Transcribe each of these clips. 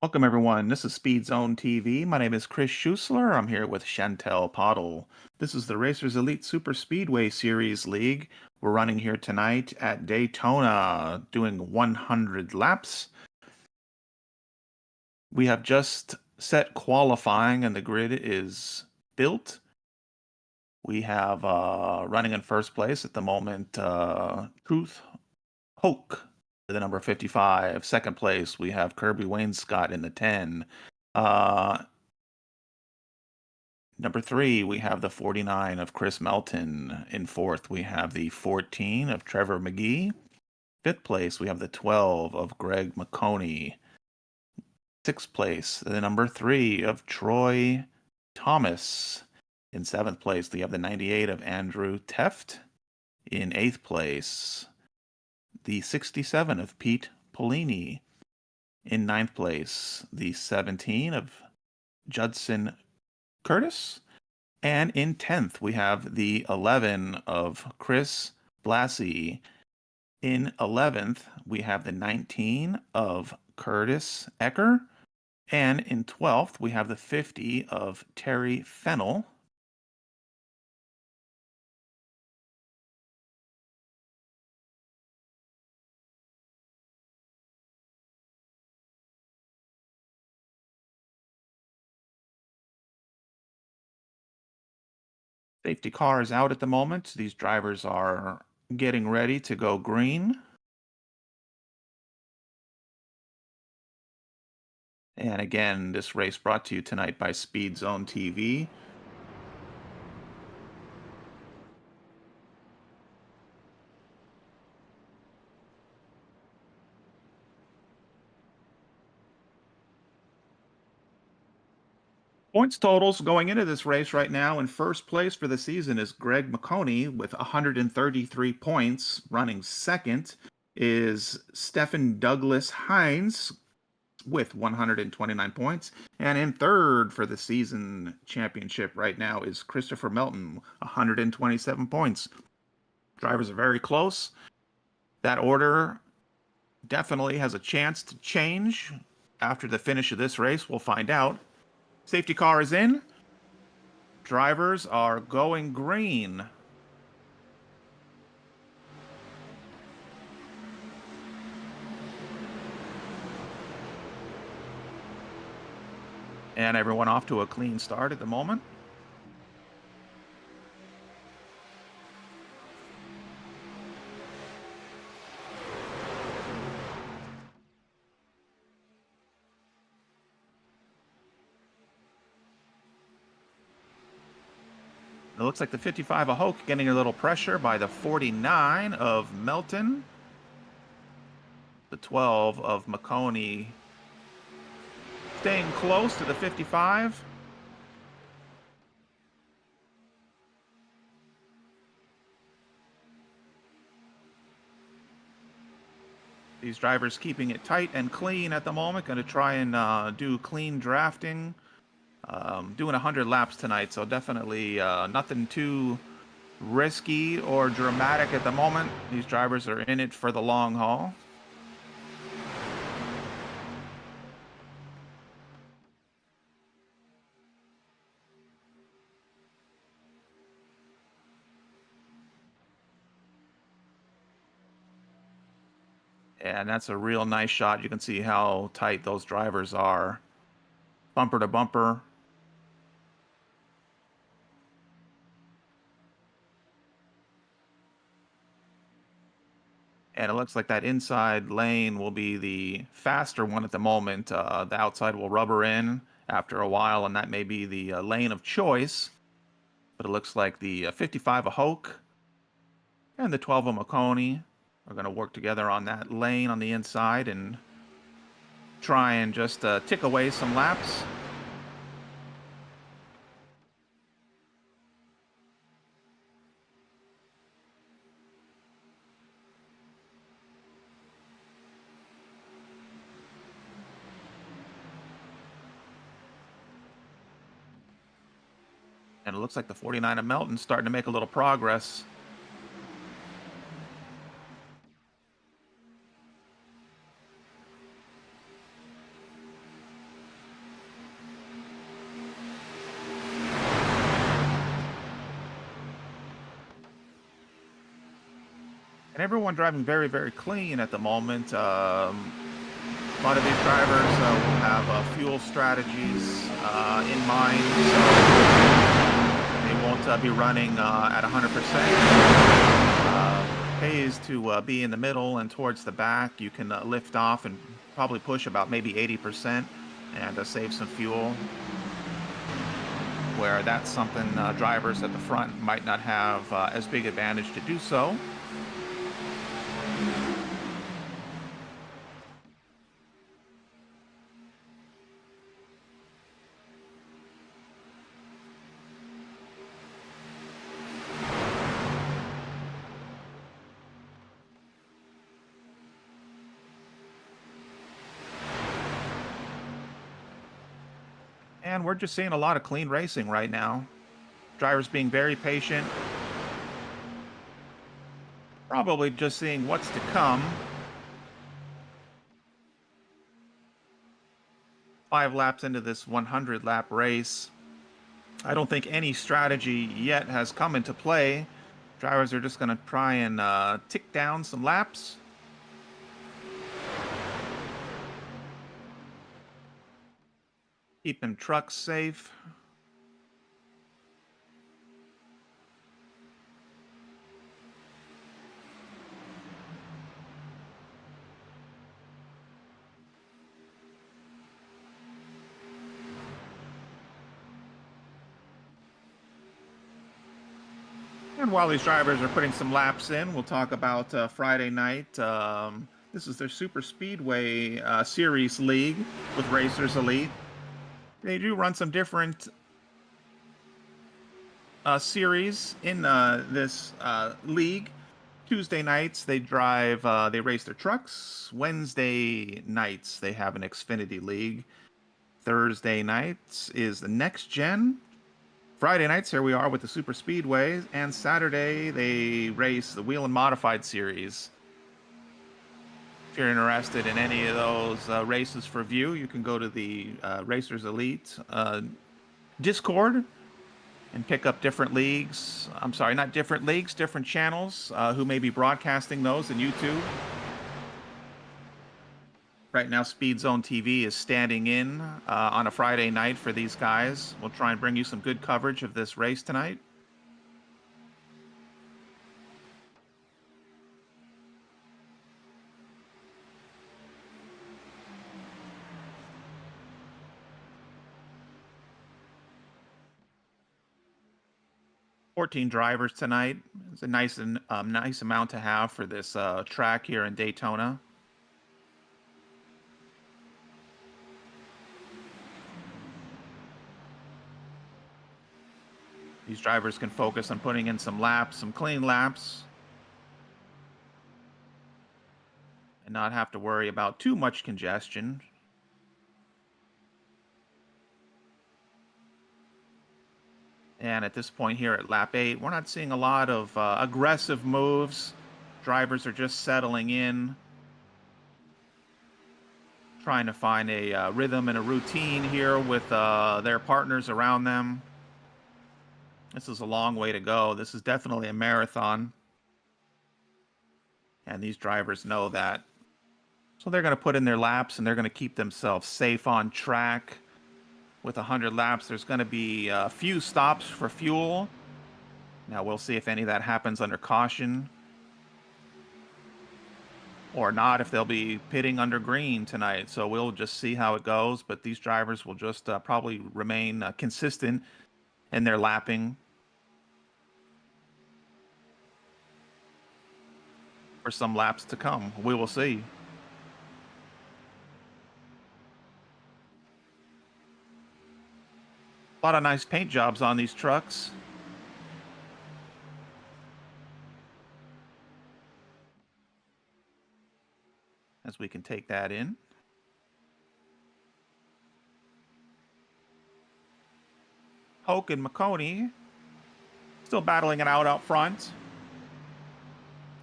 Welcome, everyone. This is Speed Zone TV. My name is Chris Schuessler. I'm here with Chantel Pottle. This is the Racers Elite Super Speedway Series League. We're running here tonight at Daytona, doing 100 laps. We have just set qualifying, and the grid is built. We have running in first place at the moment, Truth Hoke, the number 55. Second place, we have Kirby Wainscott in the 10. Number 3, we have the 49 of Chris Melton. In fourth, we have the 14 of Trevor McGee. Fifth place, we have the 12 of Greg McConey. Sixth place, the number 3 of Troy Thomas. In seventh place, we have the 98 of Andrew Teft. In eighth place, the 67 of Pete Polini. In ninth place, the 17 of Judson Curtis. And in 10th, we have the 11 of Chris Blassie. In 11th, we have the 19 of Curtis Ecker. And in 12th, we have the 50 of Terry Fennell. Safety car is out at the moment. These drivers are getting ready to go green. And again, this race brought to you tonight by Speed Zone TV. Points totals going into this race right now, in first place for the season is Greg McConey with 133 points. Running second is Stephen Douglas Hines with 129 points. And in third for the season championship right now is Christopher Melton, 127 points. Drivers are very close. That order definitely has a chance to change after the finish of this race. We'll find out. Safety car is in. Drivers are going green. And everyone off to a clean start at the moment. It looks like the 55 of Hoke getting a little pressure by the 49 of Melton. The 12 of McConey staying close to the 55. These drivers keeping it tight and clean at the moment. Going to try and do clean drafting. Doing 100 laps tonight, so definitely nothing too risky or dramatic at the moment. These drivers are in it for the long haul. And that's a real nice shot. You can see how tight those drivers are. Bumper to bumper. And it looks like that inside lane will be the faster one at the moment. The outside will rubber in after a while, and that may be the lane of choice. But it looks like the 55 of Hoke and the 12 of McConey are going to work together on that lane on the inside and try and just tick away some laps. And it looks like the 49 of Melton's starting to make a little progress. And everyone driving very, very clean at the moment. A lot of these drivers will have fuel strategies in mind, so they won't be running at 100%. Pays to be in the middle and towards the back. You can lift off and probably push about maybe 80% and save some fuel, where that's something drivers at the front might not have as big advantage to do so. And we're just seeing a lot of clean racing right now. Drivers being very patient, probably just seeing what's to come. 5 laps into this 100 lap race. I don't think any strategy yet has come into play. Drivers are just going to try and tick down some laps. Keep them trucks safe. And while these drivers are putting some laps in, we'll talk about Friday night. This is their Super Speedway Series League with Racers Elite. They do run some different series in this league. Tuesday nights they drive, they race their trucks. Wednesday nights they have an Xfinity League. Thursday nights is the next gen. Friday nights, here we are with the Super Speedway, and Saturday they race the Wheel and Modified Series. If you're interested in any of those races for view, you can go to the Racers Elite Discord and pick up different leagues. I'm sorry, not different leagues, different channels who may be broadcasting those on YouTube. Right now, Speed Zone TV is standing in on a Friday night for these guys. We'll try and bring you some good coverage of this race tonight. "14 drivers tonight. It's a nice amount to have for this track here in Daytona. These drivers can focus on putting in some laps, some clean laps, and not have to worry about too much congestion. And at this point here at lap 8, we're not seeing a lot of aggressive moves. Drivers are just settling in, trying to find a rhythm and a routine here with their partners around them. This is a long way to go. This is definitely a marathon. And these drivers know that. So they're going to put in their laps and they're going to keep themselves safe on track. With 100 laps, there's going to be a few stops for fuel. Now we'll see if any of that happens under caution or not, if they'll be pitting under green tonight. So we'll just see how it goes. But these drivers will just probably remain consistent in their lapping for some laps to come. We will see. A lot of nice paint jobs on these trucks. As we can take that in. Hoke and McConey still battling it out front.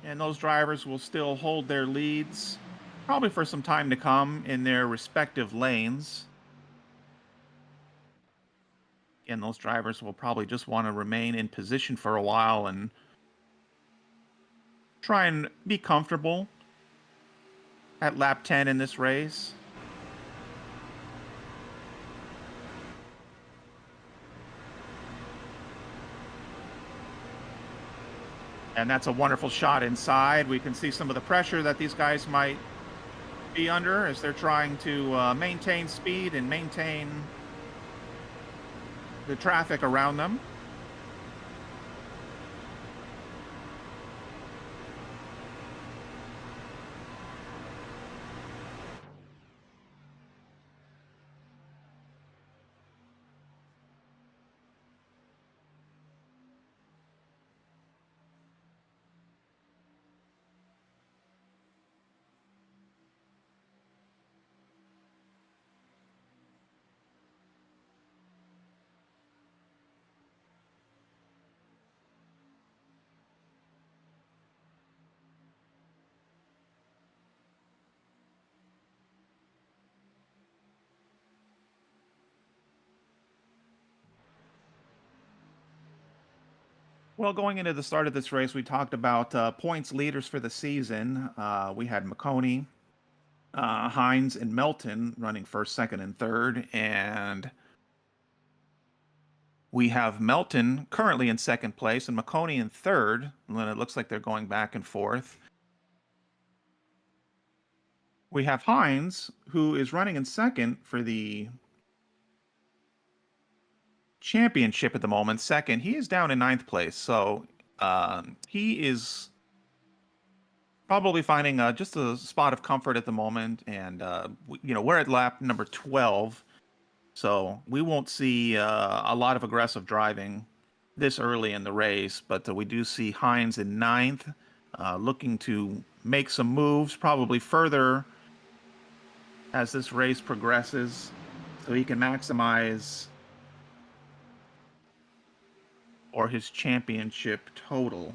And those drivers will still hold their leads, probably for some time to come in their respective lanes. And those drivers will probably just want to remain in position for a while and try and be comfortable at lap 10 in this race. And that's a wonderful shot inside. We can see some of the pressure that these guys might be under as they're trying to maintain speed and maintain the traffic around them. Well, going into the start of this race, we talked about points leaders for the season. We had McConey, Hines, and Melton running first, second, and third. And we have Melton currently in second place and McConey in third. And then it looks like they're going back and forth. We have Hines, who is running in second for the championship at the moment. Second, he is down in ninth place. So he is probably finding just a spot of comfort at the moment. And, we're at lap number 12. So we won't see a lot of aggressive driving this early in the race, but we do see Hines in ninth, looking to make some moves, probably further as this race progresses, so he can maximize or his championship total.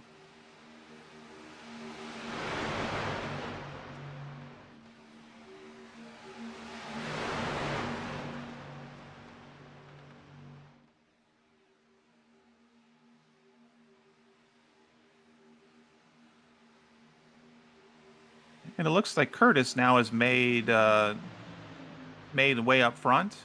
And it looks like Curtis now has made way up front.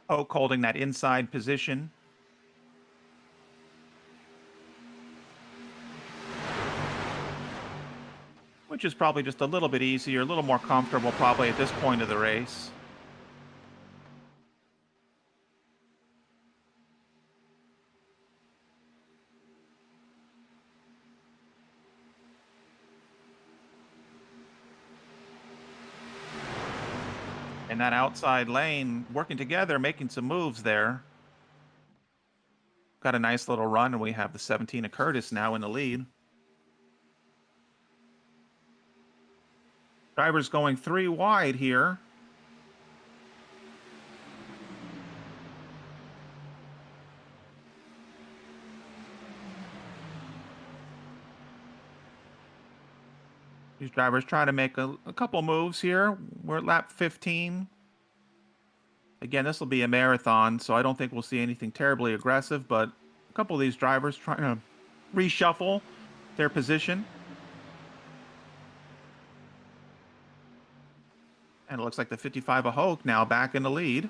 Oak holding that inside position. Which is probably just a little bit easier, a little more comfortable probably at this point of the race. And that outside lane working together, making some moves there. Got a nice little run, and we have the 17 of Curtis now in the lead. Drivers going 3 wide here. These drivers try to make a couple moves here. We're at lap 15. Again, this will be a marathon, so I don't think we'll see anything terribly aggressive, but a couple of these drivers trying to reshuffle their position. And it looks like the 55 of Hoke now back in the lead.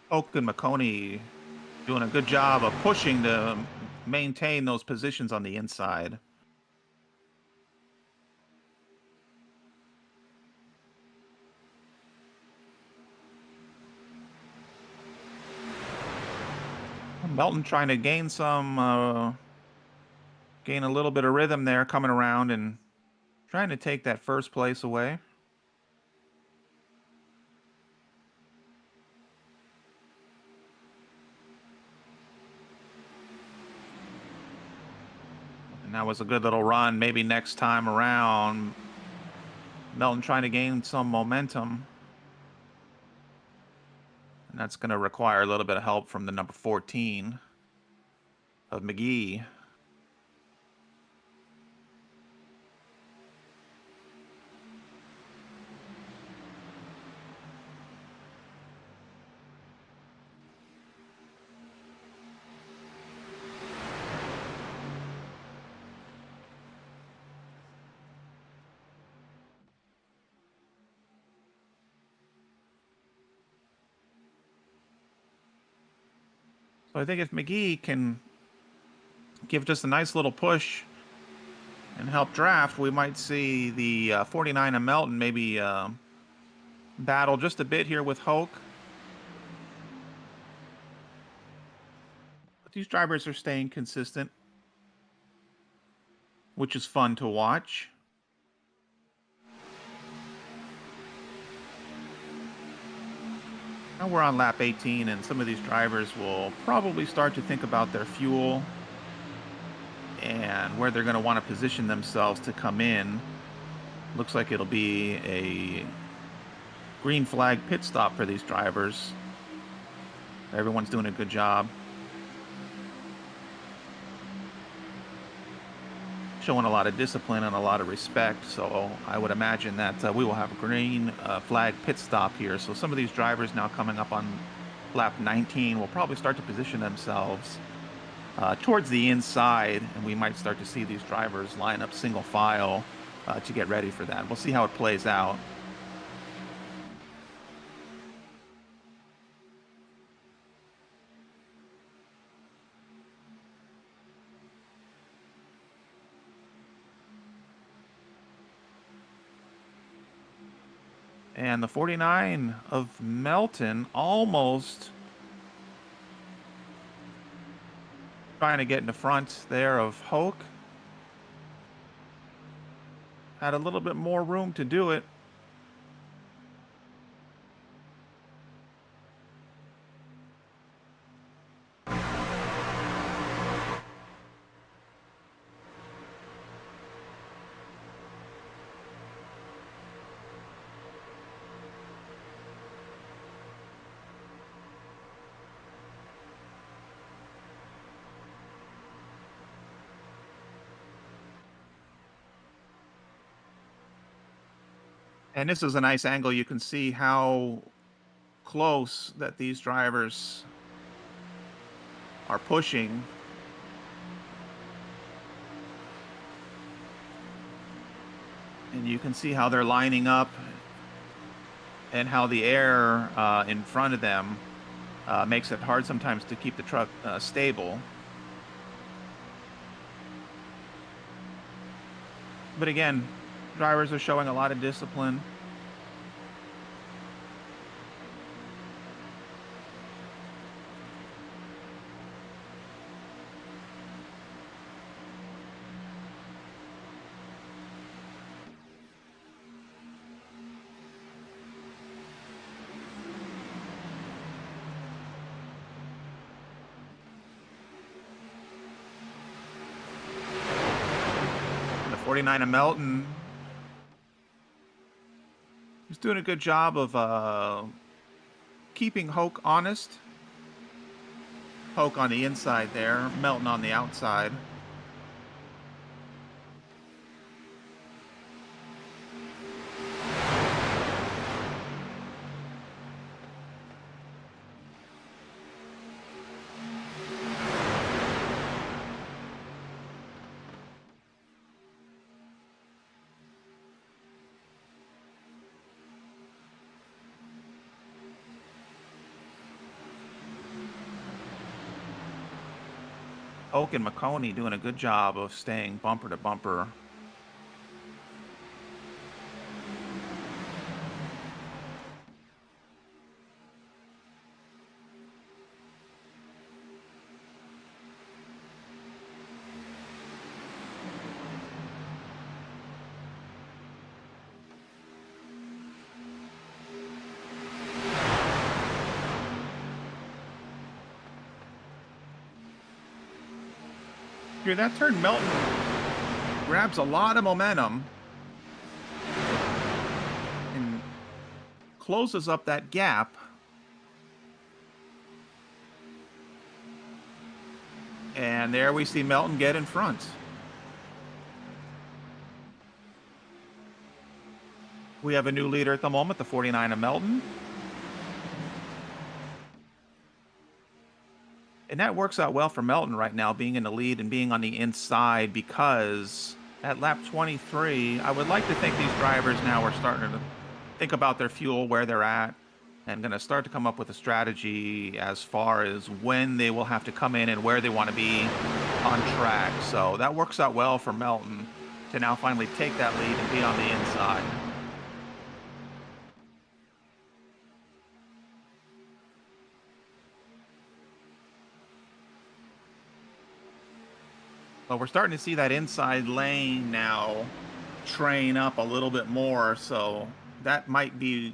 Hoke and McConey doing a good job of pushing to maintain those positions on the inside. Melton trying to gain a little bit of rhythm there, coming around and trying to take that first place away. And that was a good little run. Maybe next time around, Melton trying to gain some momentum. And that's going to require a little bit of help from the number 14 of McGee. So I think if McGee can give just a nice little push and help draft, we might see the 49 of Melton maybe battle just a bit here with Hoke. But these drivers are staying consistent, which is fun to watch. Now we're on lap 18, and some of these drivers will probably start to think about their fuel and where they're going to want to position themselves to come in. Looks like it'll be a green flag pit stop for these drivers. Everyone's doing a good job. Showing a lot of discipline and a lot of respect, so I would imagine that we will have a green flag pit stop here. So some of these drivers now coming up on lap 19 will probably start to position themselves towards the inside, and we might start to see these drivers line up single file to get ready for that. We'll see how it plays out. And the 49 of Melton almost trying to get in the front there of Hoke. Had a little bit more room to do it. And this is a nice angle. You can see how close that these drivers are pushing. And you can see how they're lining up and how the air in front of them makes it hard sometimes to keep the truck stable. But again, drivers are showing a lot of discipline. The 49 of Melton is doing a good job of keeping Hoke honest. Hoke on the inside there, Melton on the outside. Hoke and McConey doing a good job of staying bumper to bumper. After that turn, Melton grabs a lot of momentum and closes up that gap. And there we see Melton get in front. We have a new leader at the moment, the 49 of Melton. And that works out well for Melton right now, being in the lead and being on the inside, because at lap 23, I would like to think these drivers now are starting to think about their fuel, where they're at, and going to start to come up with a strategy as far as when they will have to come in and where they want to be on track. So that works out well for Melton to now finally take that lead and be on the inside. But we're starting to see that inside lane now train up a little bit more, so that might be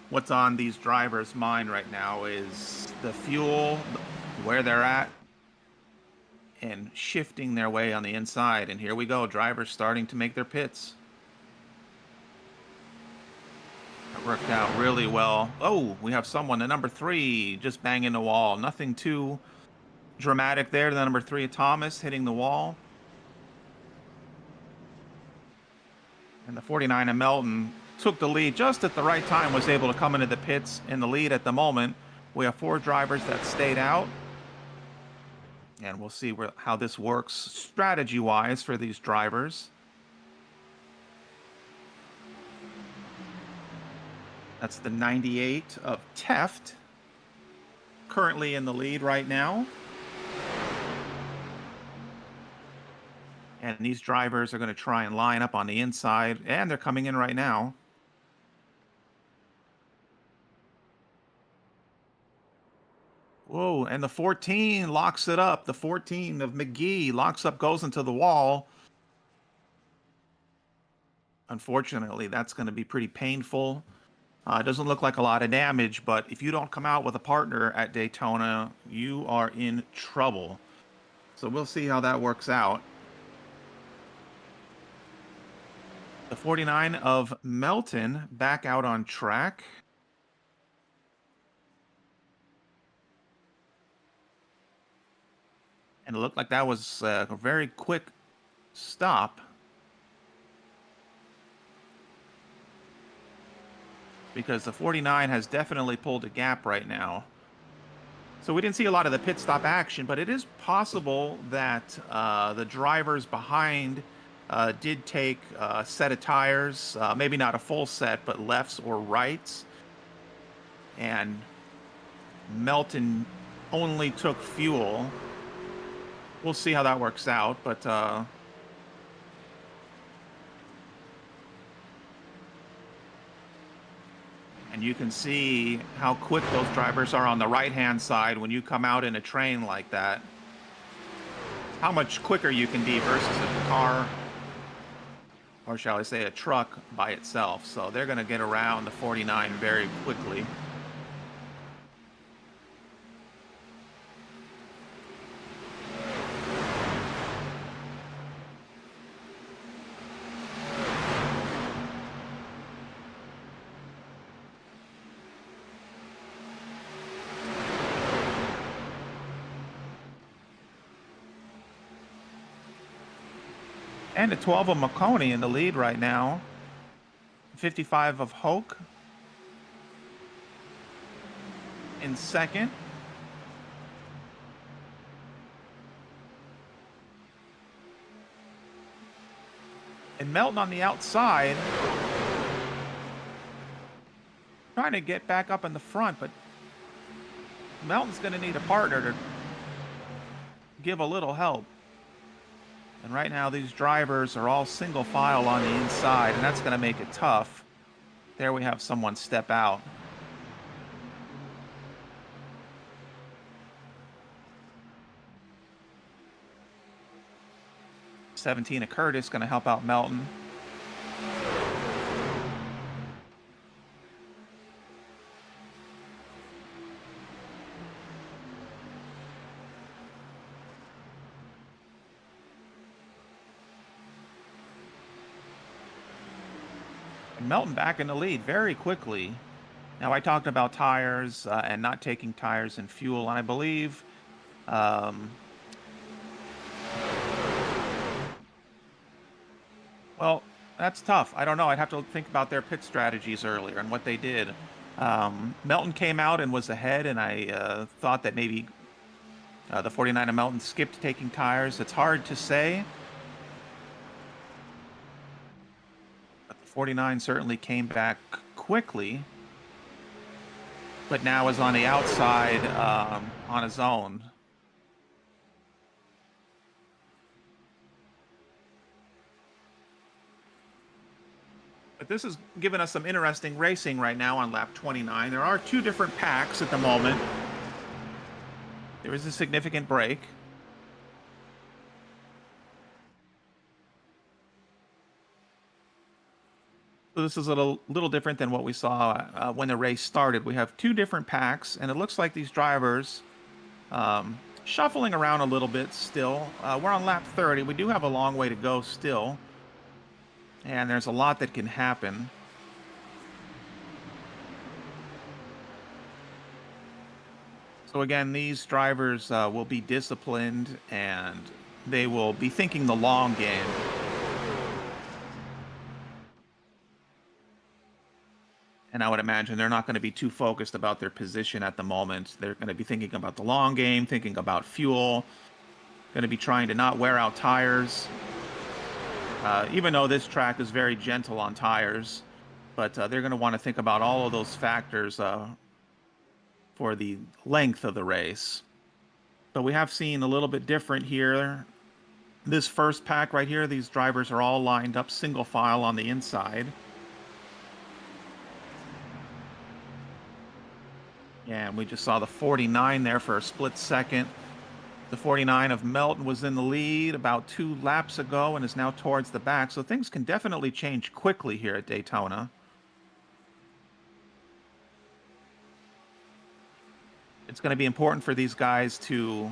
what's on these drivers' mind right now, is the fuel, where they're at, and shifting their way on the inside. And here we go, drivers starting to make their pits. That worked out really well. Oh, we have someone, the number 3, just banging the wall. Nothing too dramatic there. The number 3, Thomas, hitting the wall. And the 49 of Melton took the lead just at the right time, was able to come into the pits in the lead at the moment. We have 4 drivers that stayed out. And we'll see how this works strategy-wise for these drivers. That's the 98 of Teft, currently in the lead right now. And these drivers are going to try and line up on the inside, and they're coming in right now. Whoa, and the 14 locks it up. The 14 of McGee locks up, goes into the wall. Unfortunately, that's going to be pretty painful. It doesn't look like a lot of damage, but if you don't come out with a partner at Daytona, you are in trouble. So we'll see how that works out. The 49 of Melton back out on track. And it looked like that was a very quick stop, because the 49 has definitely pulled a gap right now. So we didn't see a lot of the pit stop action, but it is possible that the drivers behind did take a set of tires, maybe not a full set, but lefts or rights. And Melton only took fuel. We'll see how that works out, but and you can see how quick those drivers are on the right-hand side when you come out in a train like that. How much quicker you can be versus a car, or shall I say a truck by itself. So they're going to get around the 49 very quickly. And the 12 of McConey in the lead right now. 55 of Hoke in second. And Melton on the outside, trying to get back up in the front, but Melton's going to need a partner to give a little help. And right now, these drivers are all single file on the inside, and that's going to make it tough. There we have someone step out. $17 of Curtis going to help out Melton. And Melton back in the lead very quickly. Now, I talked about tires and not taking tires and fuel, and I believe, um, well, that's tough. I don't know. I'd have to think about their pit strategies earlier and what they did. Melton came out and was ahead, and I thought that maybe the 49 of Melton skipped taking tires. It's hard to say, but the 49 certainly came back quickly, but now is on the outside on his own. But this is giving us some interesting racing right now on lap 29. There are two different packs at the moment. There is a significant break. So this is a little different than what we saw when the race started. We have two different packs, and it looks like these drivers shuffling around a little bit still. We're on lap 30. We do have a long way to go still, and there's a lot that can happen. So again, these drivers will be disciplined, and they will be thinking the long game. And I would imagine they're not going to be too focused about their position at the moment. They're going to be thinking about the long game, thinking about fuel, going to be trying to not wear out tires. Even though this track is very gentle on tires, but they're going to want to think about all of those factors for the length of the race. But we have seen a little bit different here. This first pack right here, these drivers are all lined up single file on the inside. Yeah, and we just saw the 49 there for a split second. The 49 of Melton was in the lead about 2 laps ago and is now towards the back, so things can definitely change quickly here at Daytona. It's going to be important for these guys to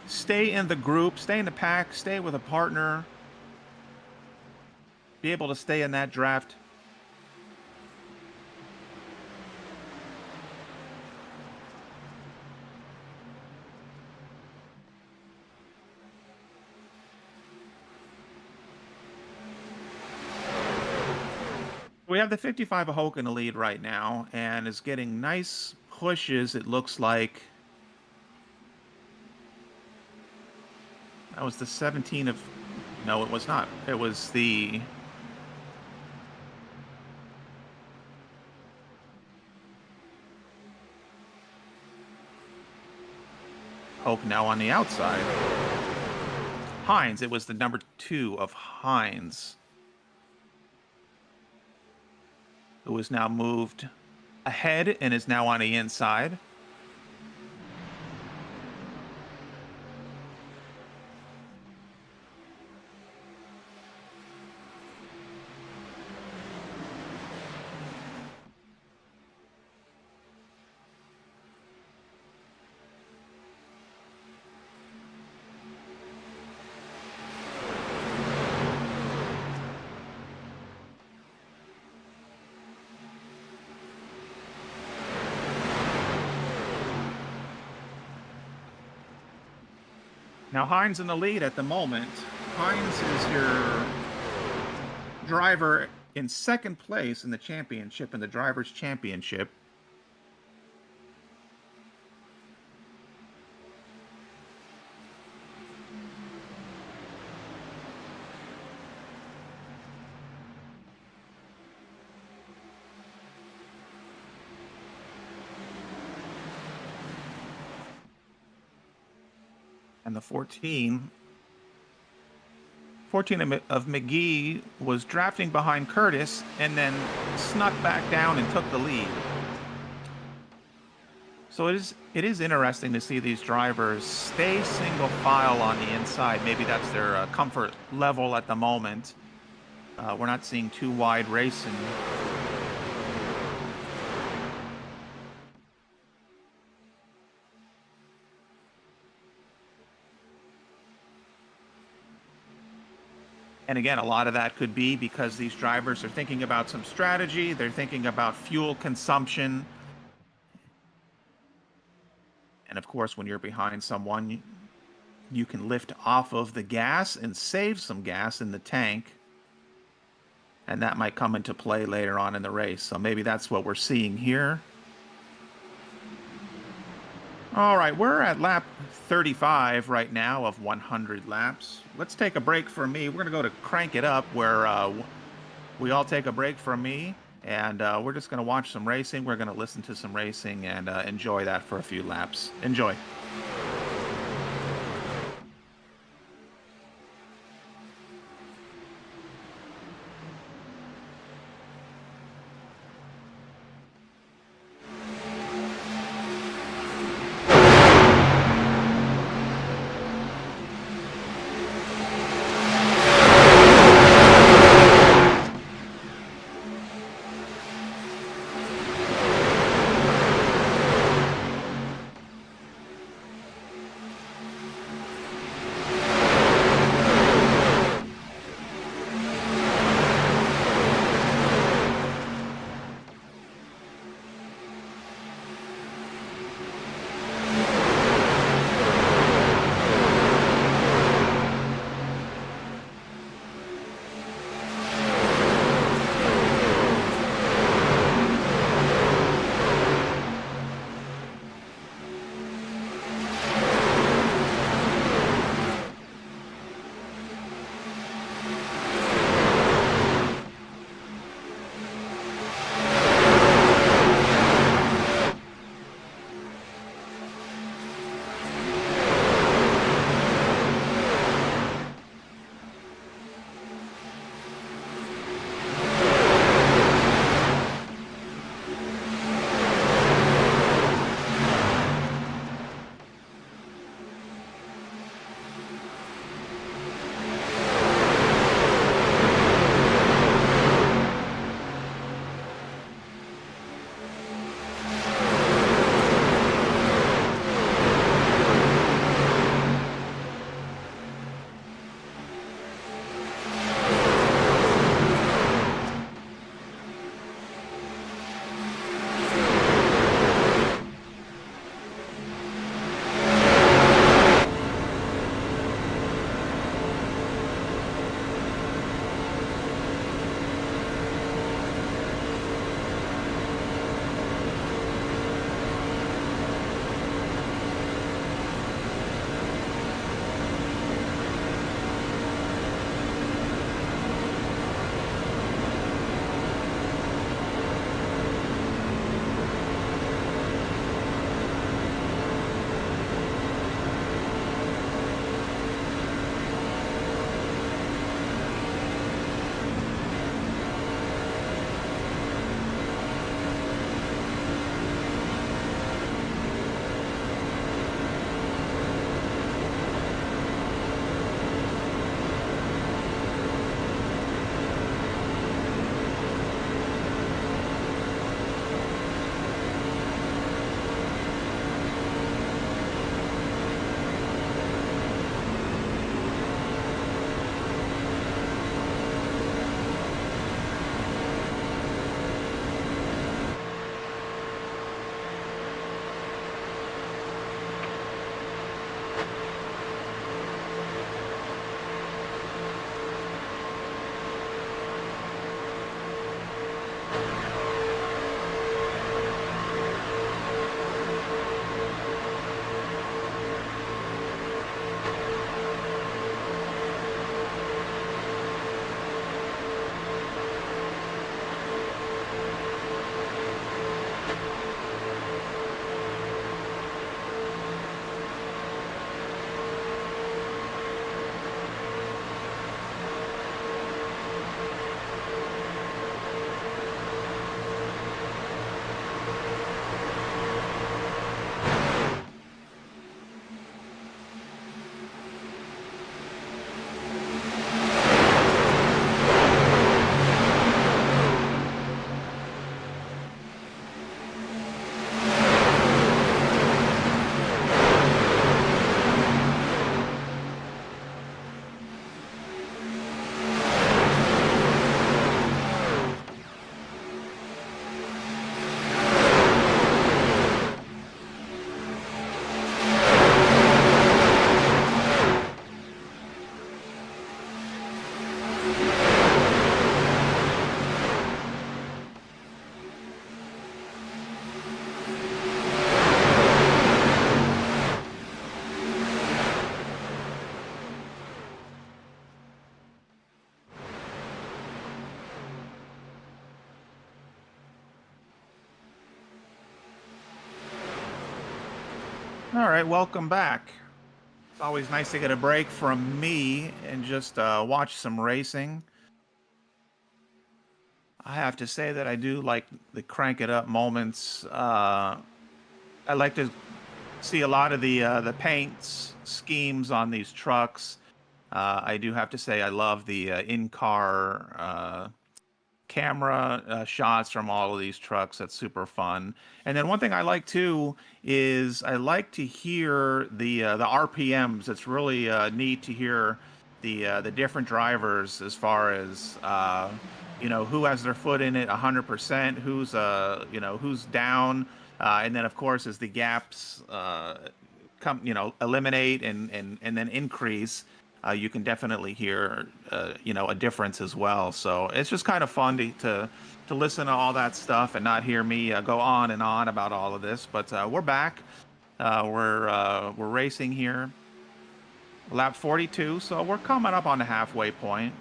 stay in the group, stay in the pack, stay with a partner, be able to stay in that draft. We have the 55 of Hoke in the lead right now and is getting nice pushes, it looks like. That was the 17 of... No, it was not. It was the... Hoke now on the outside. Hines, it was the number 2 of Hines, who is now moved ahead and is now on the inside. Now Hines in the lead at the moment. Hines is your driver in second place in the championship, in the Drivers' Championship. And the 14 of McGee was drafting behind Curtis and then snuck back down and took the lead. So it is interesting to see these drivers stay single file on the inside. Maybe that's their comfort level at the moment. We're not seeing too wide racing. And again, a lot of that could be because these drivers are thinking about some strategy, they're thinking about fuel consumption. And of course, when you're behind someone, you can lift off of the gas and save some gas in the tank. And that might come into play later on in the race. So maybe that's what we're seeing here. All right, we're at lap 35 right now of 100 laps. Let's take a break for me. We're going to go to Crank It Up, where we all take a break from me, and we're just going to watch some racing. We're going to listen to some racing and enjoy that for a few laps. Enjoy. All right, welcome back. It's always nice to get a break from me and just watch some racing. I have to say that I do like the crank it up moments. I like to see a lot of the paints schemes on these trucks. I do have to say I love the in-car camera shots from all of these trucks. That's super fun. And then one thing I like too is I like to hear the RPMs. It's really neat to hear the different drivers as far as who has their foot in it 100%, who's who's down, and then of course as the gaps come eliminate and then increase, you can definitely hear a difference as well. So it's just kind of fun to listen to all that stuff and not hear me go on and on about all of this. But we're back. We're racing here, lap 42. So we're coming up on the halfway point.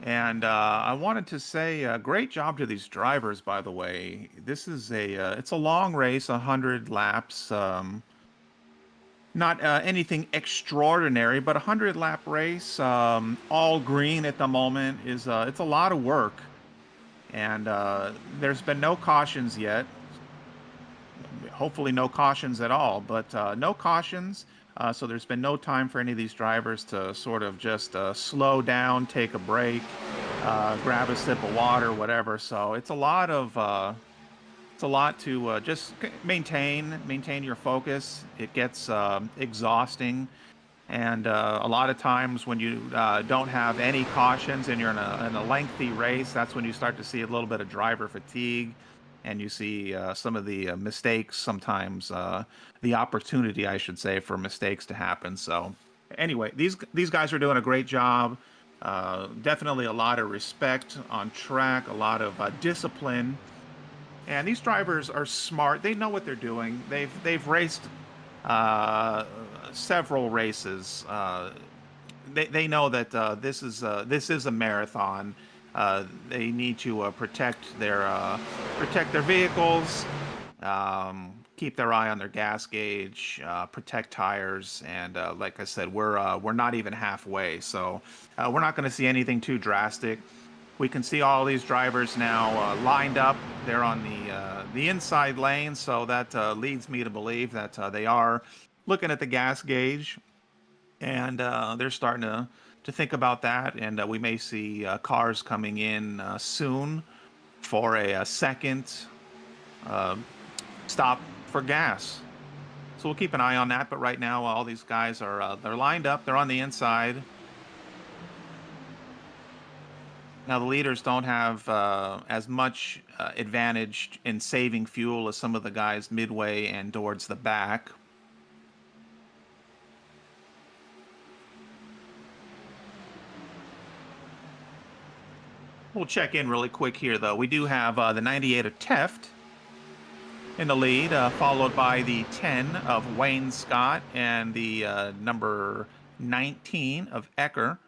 And I wanted to say, great job to these drivers, by the way. This is it's a long race, 100 laps. Not anything extraordinary, but a 100 lap race, all green at the moment is it's a lot of work, and there's been no cautions yet. Hopefully, no cautions at all, but no cautions. So there's been no time for any of these drivers to sort of just slow down, take a break, grab a sip of water, whatever. So it's a lot to just maintain your focus. It gets exhausting, and a lot of times when you don't have any cautions and you're in a lengthy race, that's when you start to see a little bit of driver fatigue, and you see some of the mistakes sometimes, the opportunity, I should say, for mistakes to happen. So anyway, these guys are doing a great job. Definitely a lot of respect on track, a lot of discipline, and these drivers are smart. They know what they're doing. They've raced uh, several races. They know that this is a marathon. They need to protect their vehicles, keep their eye on their gas gauge, protect tires, and like I said, we're not even halfway, so we're not going to see anything too drastic. We can see all these drivers now lined up. They're on the inside lane, so that leads me to believe that they are looking at the gas gauge, and they're starting to think about that. And we may see cars coming in soon for a second uh, stop for gas. So we'll keep an eye on that. But right now, all these guys are they're lined up. They're on the inside. Now, the leaders don't have as much advantage in saving fuel as some of the guys midway and towards the back. We'll check in really quick here, though. We do have the 98 of Teft in the lead, followed by the 10 of Wayne Scott and the number 19 of Ecker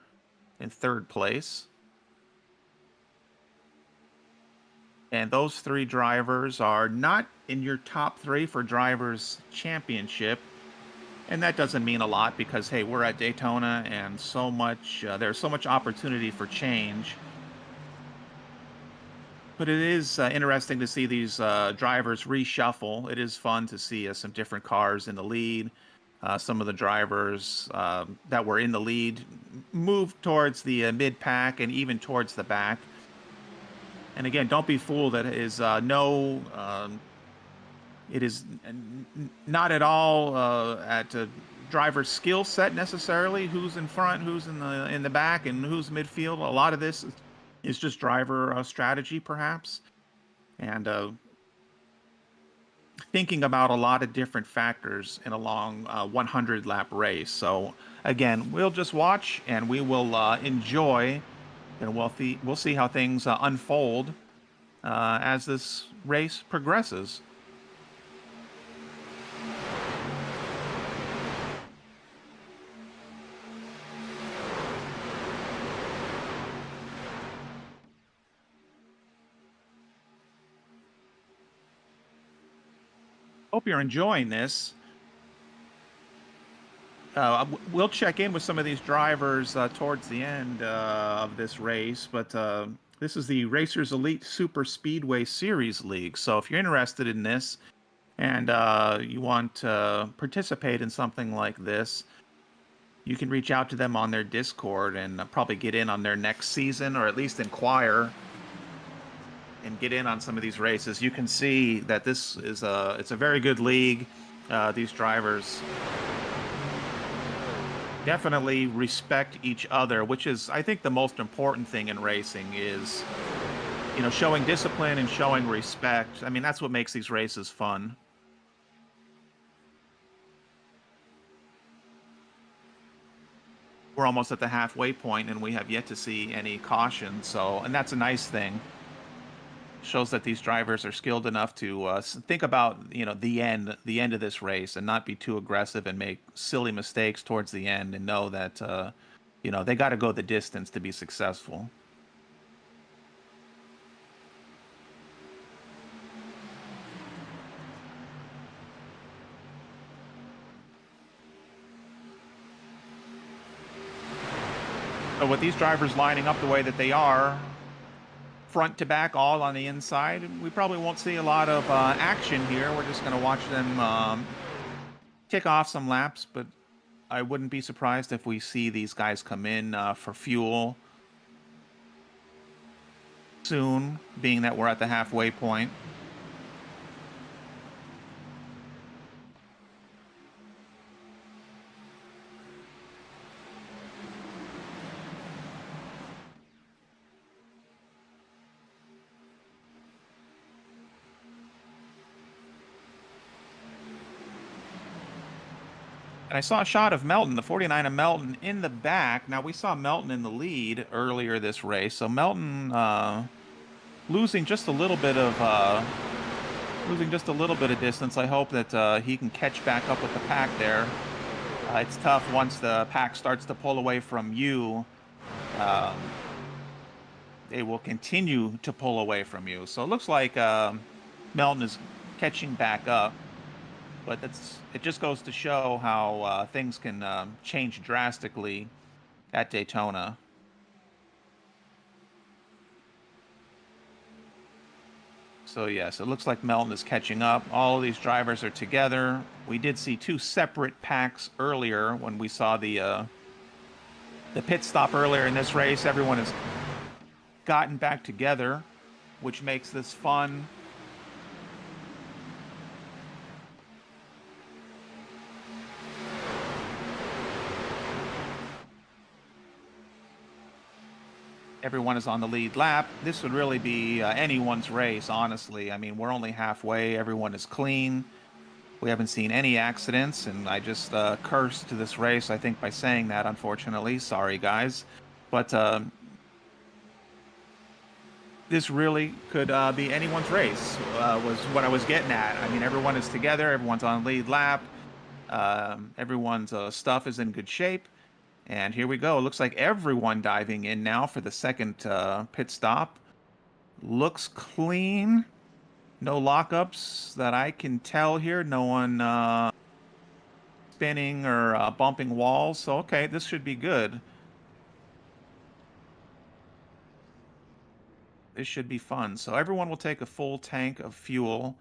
in third place. And those three drivers are not in your top three for Drivers' Championship. And that doesn't mean a lot because, hey, we're at Daytona and there's so much opportunity for change. But it is interesting to see these drivers reshuffle. It is fun to see some different cars in the lead. Some of the drivers that were in the lead move towards the mid pack and even towards the back. And again, don't be fooled. That is it is not at all at a driver's skill set necessarily. Who's in front, who's in the back, and who's midfield. A lot of this is just driver strategy, perhaps, and thinking about a lot of different factors in a long 100 lap race. So again, we'll just watch and we will enjoy, and we'll see how things unfold as this race progresses. Hope you're enjoying this. We'll check in with some of these drivers towards the end of this race, but this is the Racers Elite Super Speedway Series League. So if you're interested in this and you want to participate in something like this, you can reach out to them on their Discord and probably get in on their next season, or at least inquire and get in on some of these races. You can see that this is it's a very good league. These drivers definitely respect each other, which is, I think, the most important thing in racing is, showing discipline and showing respect. I mean, that's what makes these races fun. We're almost at the halfway point and we have yet to see any caution. So, and that's a nice thing. Shows that these drivers are skilled enough to think about, the end of this race and not be too aggressive and make silly mistakes towards the end, and know that, they got to go the distance to be successful. So with these drivers lining up the way that they are, front to back, all on the inside, we probably won't see a lot of action here. We're just going to watch them tick off some laps, but I wouldn't be surprised if we see these guys come in for fuel soon, being that we're at the halfway point. And I saw a shot of Melton, the 49 of Melton, in the back. Now, we saw Melton in the lead earlier this race, so Melton losing just a little bit of distance. I hope that he can catch back up with the pack there. It's tough once the pack starts to pull away from you. They will continue to pull away from you. So it looks like Melton is catching back up. But it just goes to show how things can change drastically at Daytona. So yes, it looks like Melton is catching up. All of these drivers are together. We did see two separate packs earlier when we saw the pit stop earlier in this race. Everyone has gotten back together, which makes this fun. Everyone is on the lead lap. This would really be anyone's race, honestly. I mean, we're only halfway. Everyone is clean. We haven't seen any accidents, and I just cursed to this race, I think, by saying that, unfortunately. Sorry, guys. But this really could be anyone's race, was what I was getting at. I mean, everyone is together. Everyone's on lead lap. Everyone's stuff is in good shape. And here we go. Looks like everyone diving in now for the second pit stop. Looks clean. No lockups that I can tell here. No one spinning or bumping walls. So, okay, this should be good. This should be fun. So everyone will take a full tank of fuel.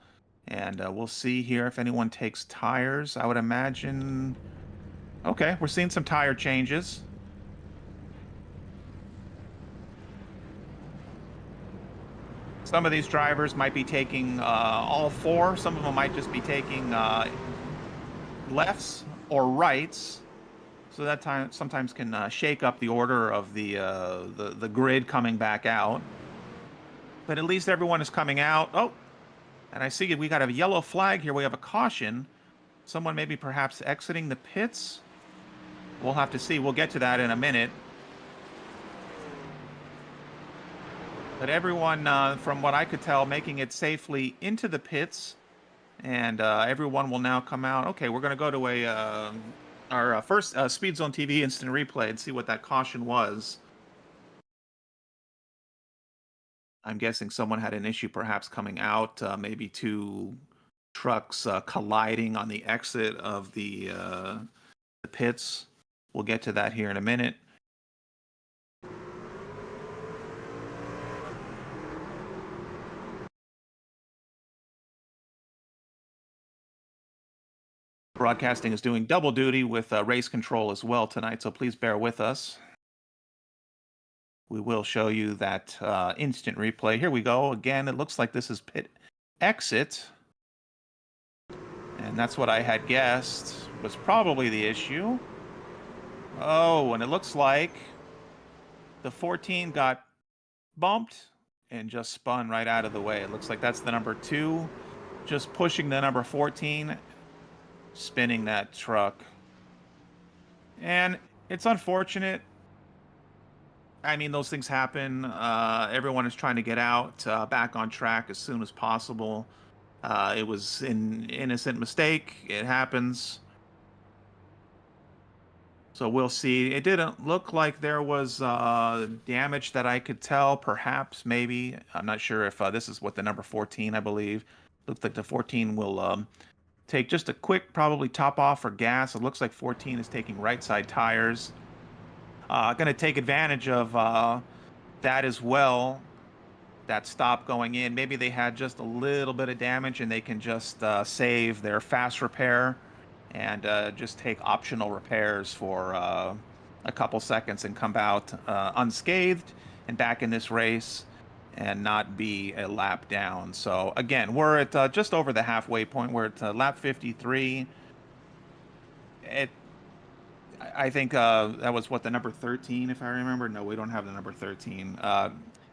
And we'll see here if anyone takes tires. I would imagine... Okay, we're seeing some tire changes. Some of these drivers might be taking all four. Some of them might just be taking lefts or rights. So that time sometimes can shake up the order of the grid coming back out. But at least everyone is coming out. Oh, and I see we got a yellow flag here. We have a caution. Someone maybe perhaps exiting the pits. We'll have to see. We'll get to that in a minute. But everyone, from what I could tell, making it safely into the pits. And everyone will now come out. Okay, we're going to go to our first Speed Zone TV instant replay and see what that caution was. I'm guessing someone had an issue perhaps coming out, maybe too trucks colliding on the exit of the pits. We'll get to that here in a minute. Broadcasting is doing double duty with race control as well tonight, so please bear with us. We will show you that instant replay. Here we go. Again, it looks like this is pit exit. And that's what I had guessed was probably the issue. Oh, and it looks like the 14 got bumped and just spun right out of the way. It looks like that's the number 2, just pushing the number 14, spinning that truck. And it's unfortunate. I mean, those things happen. Everyone is trying to get out, back on track as soon as possible. It was an innocent mistake. It happens. So we'll see. It didn't look like there was damage that I could tell. Perhaps, maybe. I'm not sure if this is what the number 14, I believe. Looks like the 14 will take just a quick, probably top off for gas. It looks like 14 is taking right side tires. Going to take advantage of that as well. That stop going in. Maybe they had just a little bit of damage and they can just save their fast repair and just take optional repairs for a couple seconds and come out unscathed and back in this race and not be a lap down. So again, we're at just over the halfway point. We're at lap 53. I think that was what, the number 13, if I remember. No, we don't have the number 13.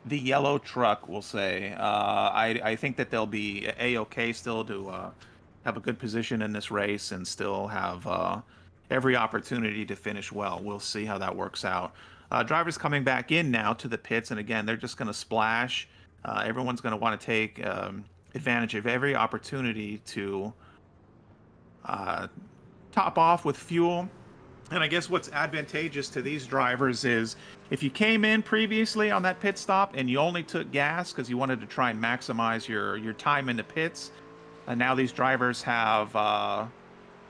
The yellow truck, we'll say. I think that they'll be a-okay still to have a good position in this race and still have every opportunity to finish well. We'll see how that works out. Drivers coming back in now to the pits, and again, they're just going to splash. Everyone's going to want to take advantage of every opportunity to top off with fuel. And I guess what's advantageous to these drivers is if you came in previously on that pit stop and you only took gas because you wanted to try and maximize your time in the pits, and now these drivers have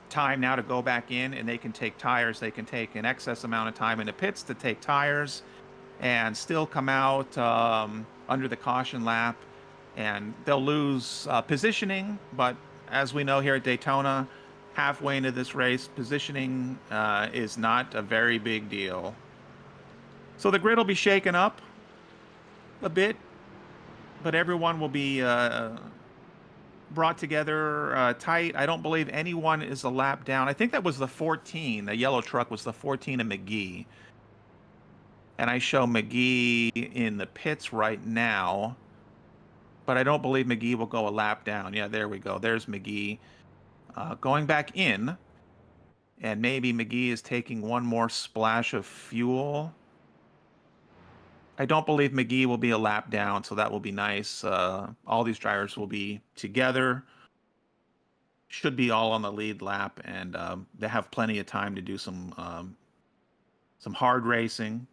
time now to go back in and they can take tires. They can take an excess amount of time in the pits to take tires and still come out under the caution lap. And they'll lose positioning, but as we know here at Daytona, halfway into this race, positioning is not a very big deal. So the grid will be shaken up a bit, but everyone will be brought together tight. I don't believe anyone is a lap down. I think that was the 14. The yellow truck was the 14 of McGee. And I show McGee in the pits right now, but I don't believe McGee will go a lap down. Yeah, there we go. There's McGee. Going back in, and maybe McGee is taking one more splash of fuel. I don't believe McGee will be a lap down, so that will be nice. All these drivers will be together. Should be all on the lead lap, and they have plenty of time to do some hard racing,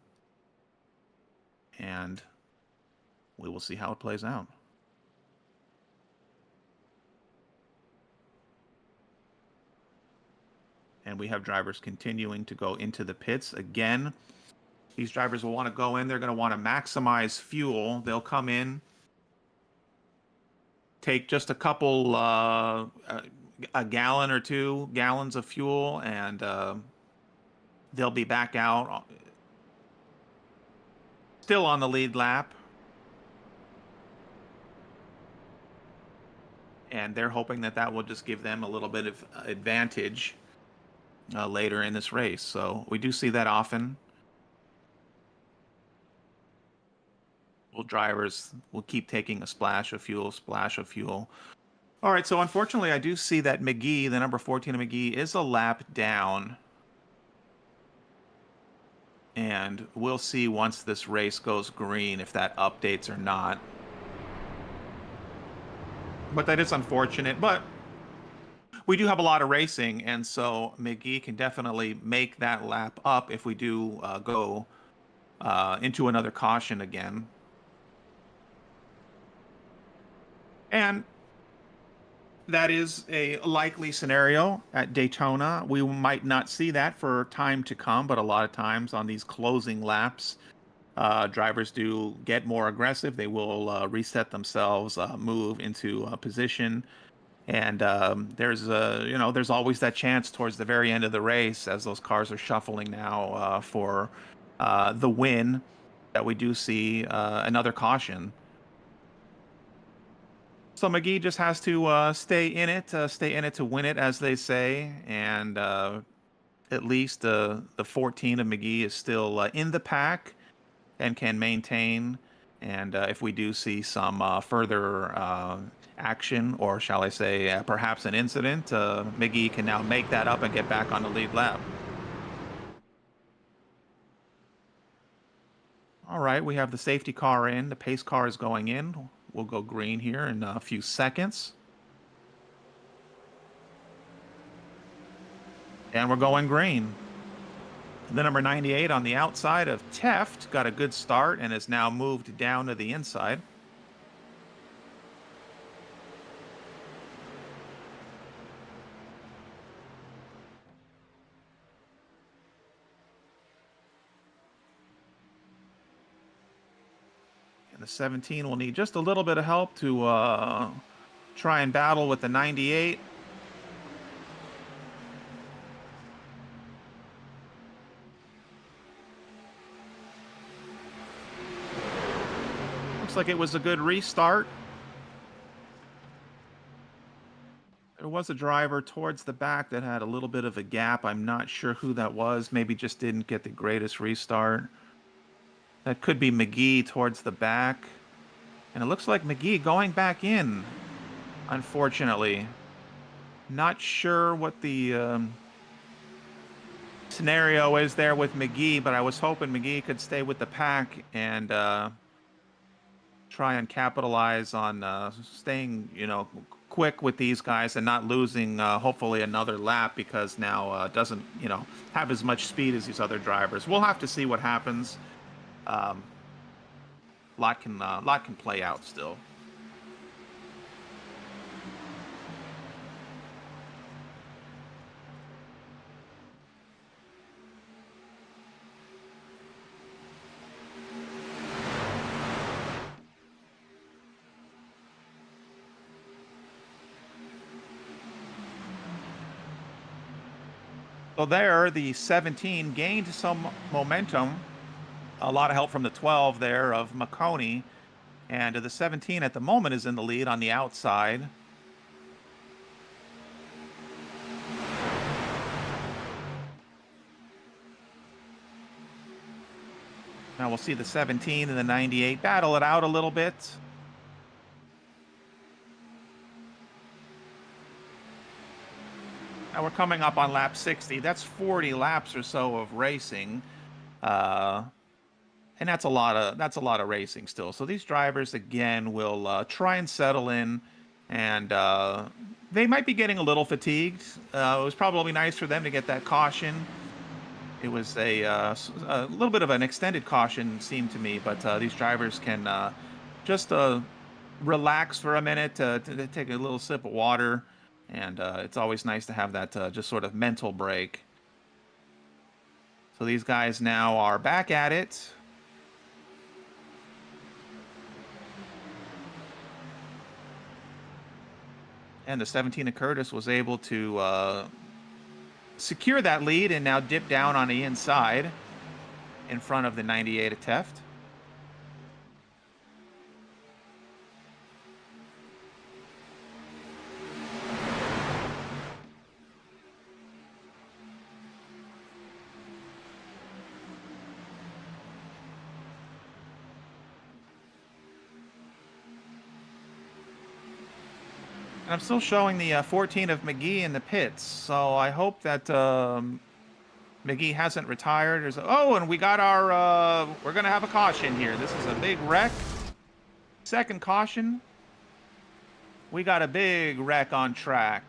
and we will see how it plays out. And we have drivers continuing to go into the pits. Again, these drivers will want to go in. They're going to want to maximize fuel. They'll come in, take just a couple, a gallon or 2 gallons of fuel, and they'll be back out, still on the lead lap. And they're hoping that that will just give them a little bit of advantage later in this race. So we do see that often. Drivers will keep taking a splash of fuel, splash of fuel. All right, so unfortunately, I do see that McGee, the number 14 of McGee, is a lap down. And we'll see once this race goes green if that updates or not. But that is unfortunate. But we do have a lot of racing, and so McGee can definitely make that lap up if we do go into another caution again. And That is a likely scenario at Daytona. We might not see that for time to come, but a lot of times on these closing laps, drivers do get more aggressive. They will reset themselves, move into a position, and there's there's always that chance towards the very end of the race as those cars are shuffling now for the win that we do see another caution. So McGee just has to stay in it to win it, as they say, and at least the 14 of McGee is still in the pack and can maintain. And if we do see some further action, or shall I say, perhaps an incident, McGee can now make that up and get back on the lead lap. All right, we have the safety car in. The pace car is going in. We'll go green here in a few seconds. And we're going green. The number 98 on the outside of Teft got a good start and has now moved down to the inside. And the 17 will need just a little bit of help to try and battle with the 98. Looks like it was a good restart. There was a driver towards the back that had a little bit of a gap. I'm not sure who that was. Maybe just didn't get the greatest restart. That could be McGee towards the back. And it looks like McGee going back in, unfortunately. Not sure what the scenario is there with McGee, but I was hoping McGee could stay with the pack and try and capitalize on staying, quick with these guys and not losing, hopefully, another lap, because now doesn't, have as much speed as these other drivers. We'll have to see what happens. Lot can play out still. So there, the 17 gained some momentum. A lot of help from the 12 there of McConey. And the 17 at the moment is in the lead on the outside. Now we'll see the 17 and the 98 battle it out a little bit. Now we're coming up on lap 60. That's 40 laps or so of racing. And that's a lot of racing still. So these drivers again will try and settle in, and they might be getting a little fatigued. It was probably nice for them to get that caution. It was a little bit of an extended caution, seemed to me, but these drivers can just relax for a minute, to take a little sip of water, and it's always nice to have that just sort of mental break. So these guys now are back at it. And the 17 of Curtis was able to secure that lead and now dip down on the inside in front of the 98 of Teft. And I'm still showing the 14 of McGee in the pits, so I hope that McGee hasn't retired. And we got our, we're going to have a caution here. This is a big wreck. Second caution. We got a big wreck on track.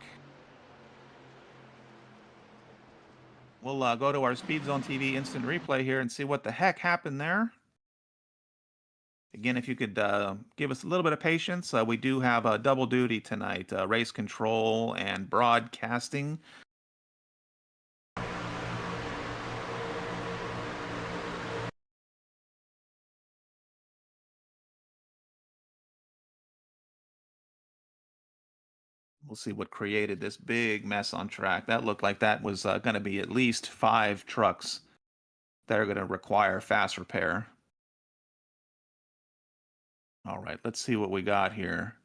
We'll go to our Speed Zone TV instant replay here and see what the heck happened there. Again, if you could give us a little bit of patience, we do have a double duty tonight, race control and broadcasting. We'll see what created this big mess on track. That looked like that was going to be at least 5 trucks that are going to require fast repair. All right, let's see what we got here.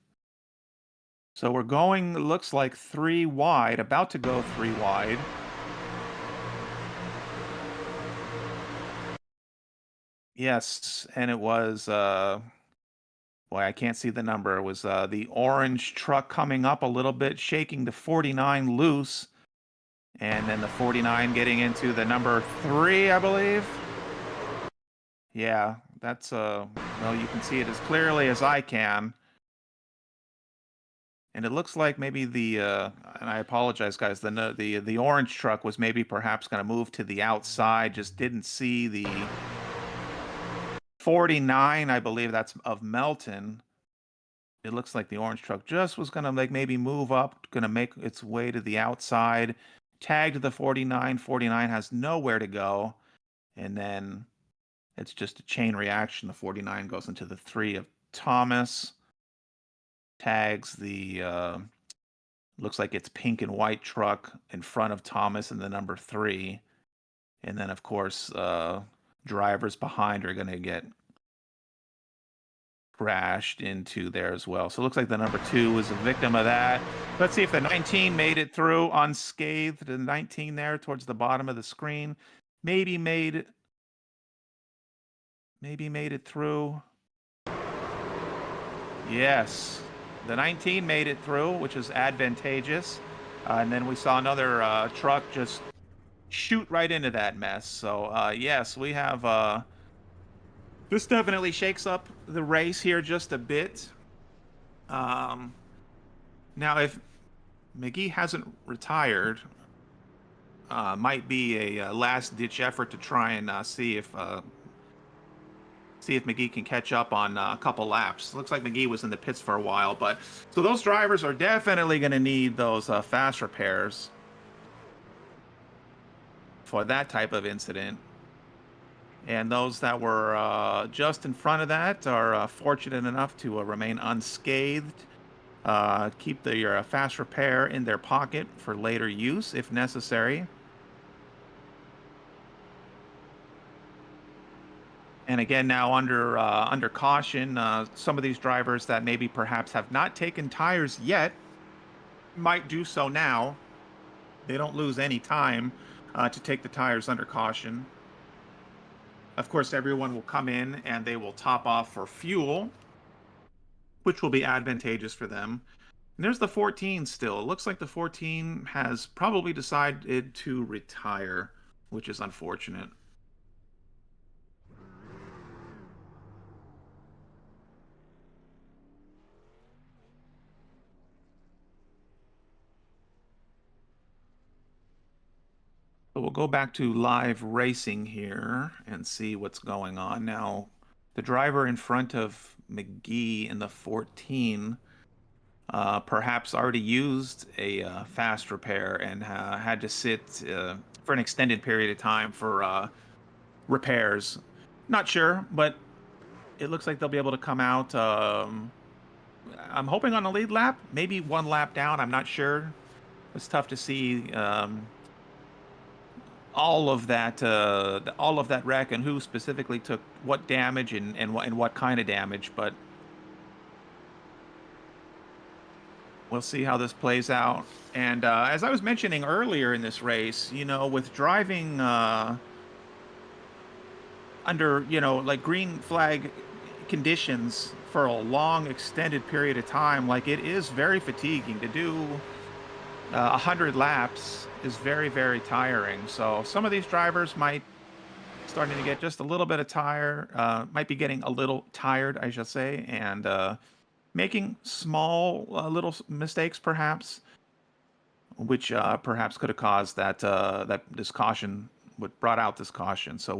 So we're going, looks like 3 wide, about to go 3 wide. Yes, and it was, boy, I can't see the number. It was the orange truck coming up a little bit, shaking the 49 loose, and then the 49 getting into the number 3, I believe. Yeah, that's, well, you can see it as clearly as I can. And it looks like maybe and I apologize, guys, the orange truck was maybe perhaps going to move to the outside, just didn't see the 49, I believe that's of Melton. It looks like the orange truck just was gonna like maybe move up, gonna make its way to the outside, tagged the 49. 49 has nowhere to go, and then it's just a chain reaction. The 49 goes into the 3 of Thomas, tags the looks like it's pink and white truck in front of Thomas and the number 3, and then of course drivers behind are gonna get crashed into there as well. So it looks like the number 2 was a victim of that. Let's see if the 19 made it through unscathed. The 19 there towards the bottom of the screen. Maybe made it through. Yes. The 19 made it through, which is advantageous. And then we saw another truck just shoot right into that mess. So yes, we have this definitely shakes up the race here just a bit. Um, Now, if McGee hasn't retired, might be a last-ditch effort to try and see if McGee can catch up on a couple laps. Looks like McGee was in the pits for a while, but so those drivers are definitely going to need those fast repairs for that type of incident. And those that were just in front of that are fortunate enough to remain unscathed. Keep their fast repair in their pocket for later use if necessary. And again, now under caution, some of these drivers that maybe perhaps have not taken tires yet might do so now. They don't lose any time to take the tires under caution. Of course, everyone will come in and they will top off for fuel, which will be advantageous for them. And there's the 14 still. It looks like the 14 has probably decided to retire, which is unfortunate. So we'll go back to live racing here and see what's going on. Now, the driver in front of McGee in the 14 perhaps already used a fast repair and had to sit for an extended period of time for repairs. Not sure, but it looks like they'll be able to come out. I'm hoping on the lead lap, maybe one lap down. I'm not sure. It's tough to see all of that wreck and who specifically took what damage and what kind of damage, but we'll see how this plays out. And as I was mentioning earlier in this race, with driving under, like green flag conditions for a long extended period of time, like it is very fatiguing to do 100 laps is very, very tiring. So some of these drivers might starting to get just a little bit of might be getting a little tired, I should say, and making small little mistakes perhaps, which perhaps could have caused that this caution, what brought out this caution. So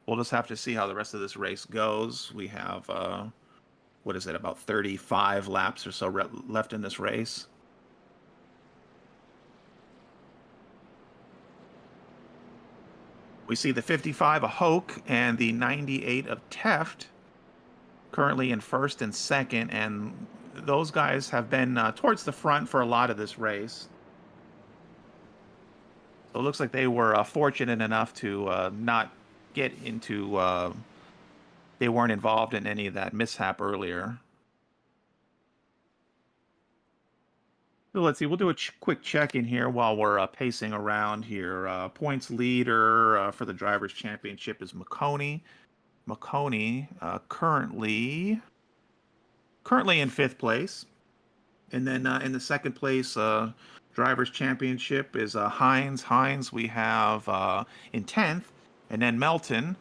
We'll just have to see how the rest of this race goes. We have, what is it, about 35 laps or so left in this race. We see the 55 of Hoke and the 98 of Teft currently in first and second, and those guys have been towards the front for a lot of this race. So it looks like they were fortunate enough to not get into, they weren't involved in any of that mishap earlier. So let's see, we'll do a quick check in here while we're pacing around here. Points leader for the Drivers' Championship is McConey. McConey currently in fifth place. And then in the second place, Drivers' Championship is Hines. Hines we have in 10th. And then Melton.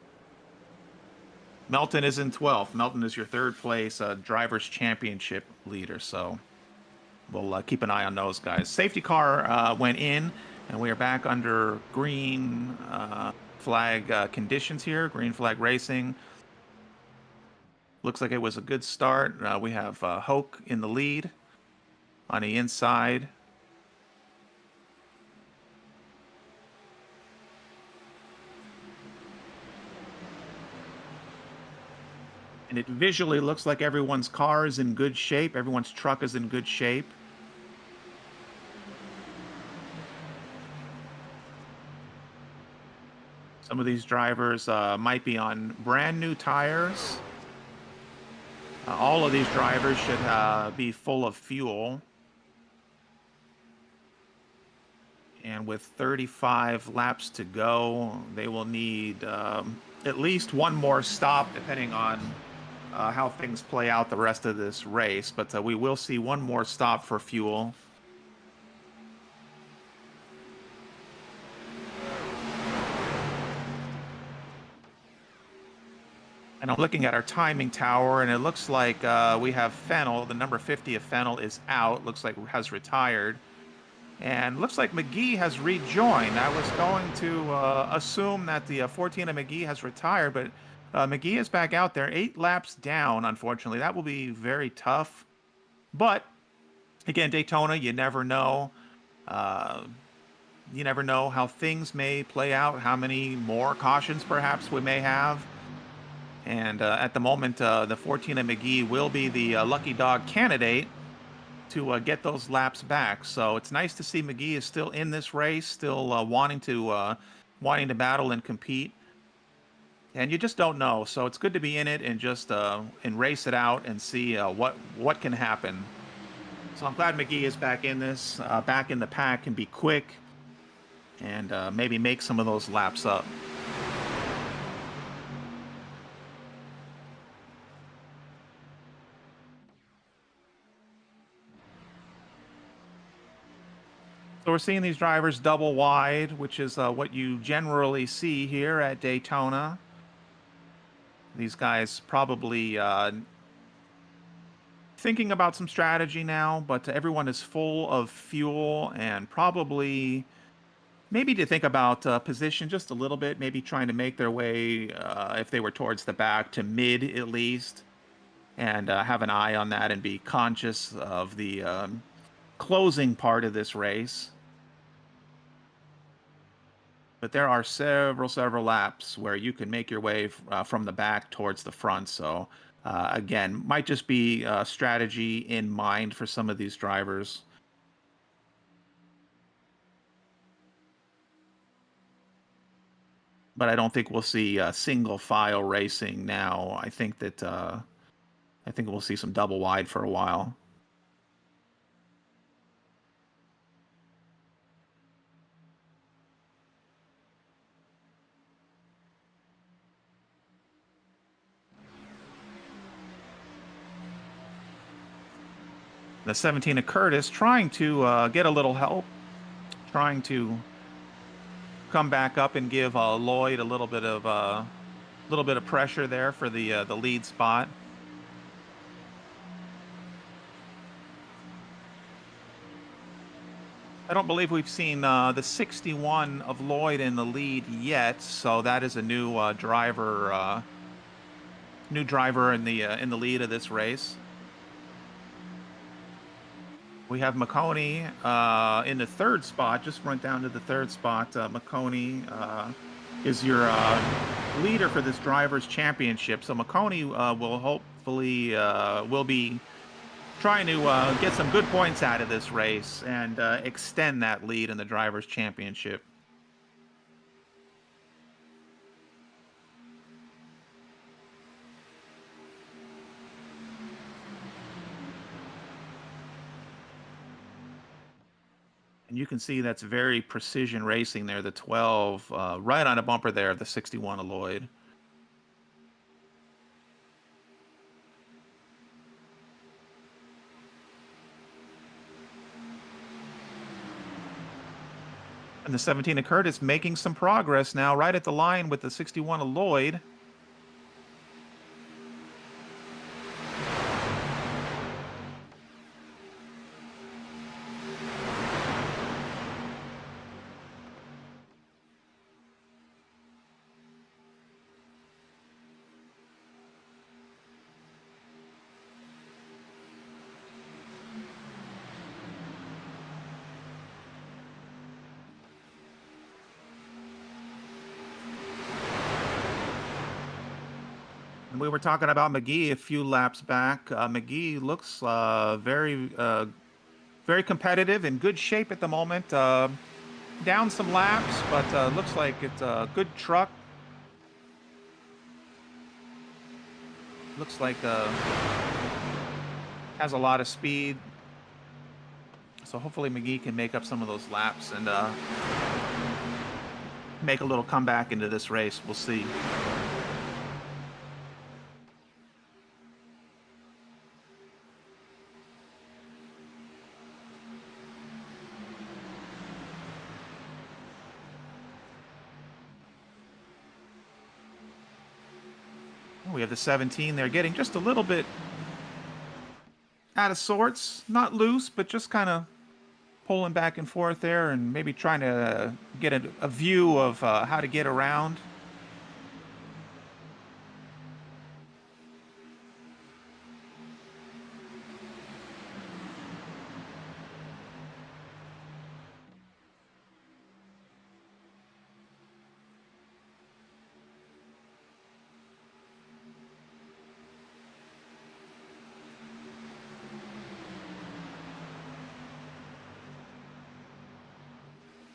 Melton is in 12th. Melton is your third place Drivers' Championship leader. So we'll keep an eye on those guys. Safety car went in, and we are back under green flag conditions here. Green flag racing. Looks like it was a good start. We have Hoke in the lead on the inside. And it visually looks like everyone's car is in good shape. Everyone's truck is in good shape. Some of these drivers might be on brand new tires. All of these drivers should be full of fuel. And with 35 laps to go, they will need at least one more stop, depending on how things play out the rest of this race. But we will see one more stop for fuel. And I'm looking at our timing tower, and it looks like we have Fennel. The number 50 of Fennel is out. Looks like has retired. And looks like McGee has rejoined. I was going to assume that the 14 of McGee has retired, but McGee is back out there. 8 laps down, unfortunately. That will be very tough. But, again, Daytona, you never know. You never know how things may play out, how many more cautions perhaps we may have. And at the moment, the 14 of McGee will be the lucky dog candidate to get those laps back. So it's nice to see McGee is still in this race, still wanting to battle and compete. And you just don't know. So it's good to be in it and just and race it out and see what can happen. So I'm glad McGee is back in this, back in the pack, and be quick and maybe make some of those laps up. So we're seeing these drivers double wide, which is what you generally see here at Daytona. These guys probably thinking about some strategy now, but everyone is full of fuel and probably maybe to think about position just a little bit, maybe trying to make their way, if they were towards the back, to mid at least, and have an eye on that and be conscious of the closing part of this race. But there are several laps where you can make your way from the back towards the front. So again, might just be strategy in mind for some of these drivers. But I don't think we'll see single file racing now. I think we'll see some double wide for a while. The 17 of Curtis trying to get a little help, trying to come back up and give Lloyd a little bit of pressure there for the lead spot. I don't believe we've seen the 61 of Lloyd in the lead yet, so that is a new driver in the lead of this race. We have McConey in the third spot. Just went down to the third spot. McConey is your leader for this drivers' championship. So McConey will hopefully will be trying to get some good points out of this race and extend that lead in the drivers' championship. And you can see that's very precision racing there. The 12 right on a bumper there of the 61 of Lloyd. And the 17 of Curtis making some progress now, right at the line with the 61 of Lloyd. And we were talking about McGee a few laps back. McGee looks very competitive, in good shape at the moment. Down some laps, but looks like it's a good truck. Looks like has a lot of speed. So hopefully McGee can make up some of those laps and make a little comeback into this race. We'll see. We have the 17 there getting just a little bit out of sorts. Not loose, but just kind of pulling back and forth there and maybe trying to get a view of how to get around.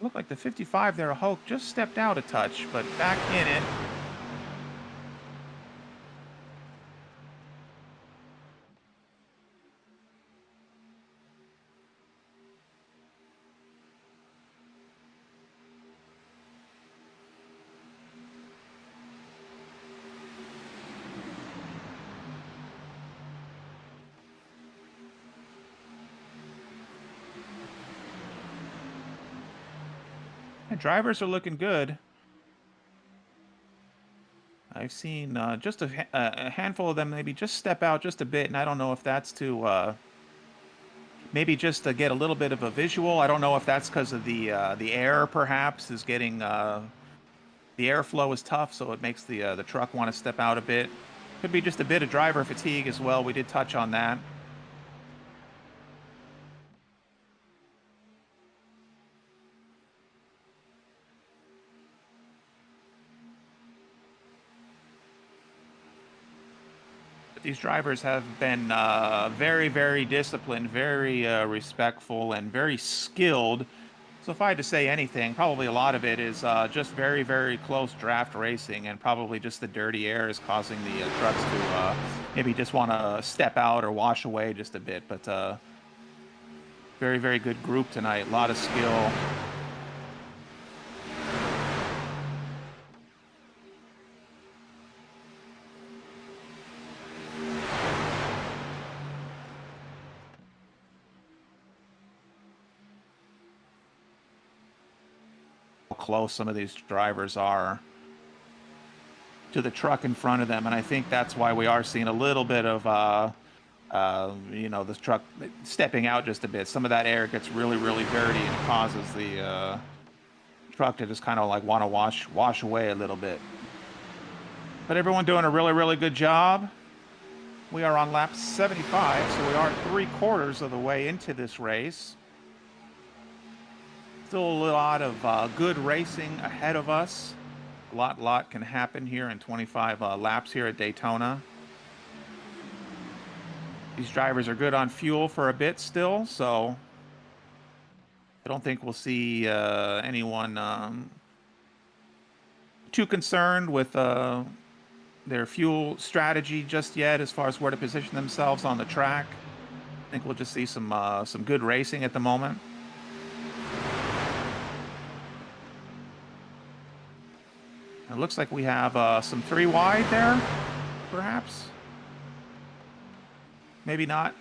Looked like the 55 there, Hulk, just stepped out a touch, but back in it. The drivers are looking good. I've seen just a handful of them maybe just step out just a bit, and I don't know if that's to maybe just to get a little bit of a visual. I don't know if that's because of the air, perhaps, is getting the airflow is tough, so it makes the truck want to step out a bit. Could be just a bit of driver fatigue as well. We did touch on that. But these drivers have been very, very disciplined, very respectful, and very skilled. So if I had to say anything, probably a lot of it is just very, very close draft racing, and probably just the dirty air is causing the trucks to maybe just want to step out or wash away just a bit. But very, very good group tonight. A lot of skill. Close some of these drivers are to the truck in front of them, and I think that's why we are seeing a little bit of This truck stepping out just a bit. Some of that air gets really, really dirty and causes the truck to just kind of like want to wash away a little bit. But everyone doing a really, really good job. We are on lap 75, so we are 3/4 of the way into this race. Still a lot of good racing ahead of us. A lot can happen here in 25 laps here at Daytona. These drivers are good on fuel for a bit still, so I don't think we'll see anyone too concerned with their fuel strategy just yet as far as where to position themselves on the track. I think we'll just see some good racing at the moment. It looks like we have some 3 wide there, perhaps. Maybe not.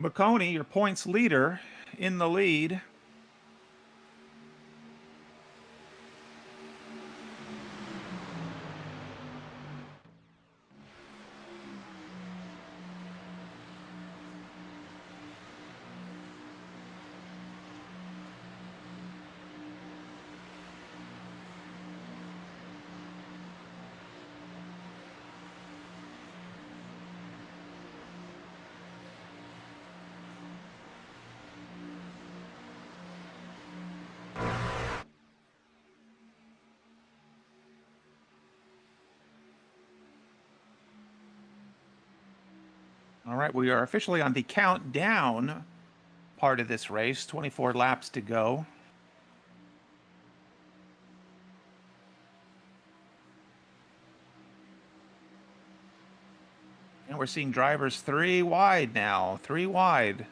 McConey, your points leader, in the lead. All right, we are officially on the countdown part of this race. 24 laps to go. And we're seeing drivers 3 wide now. 3 wide.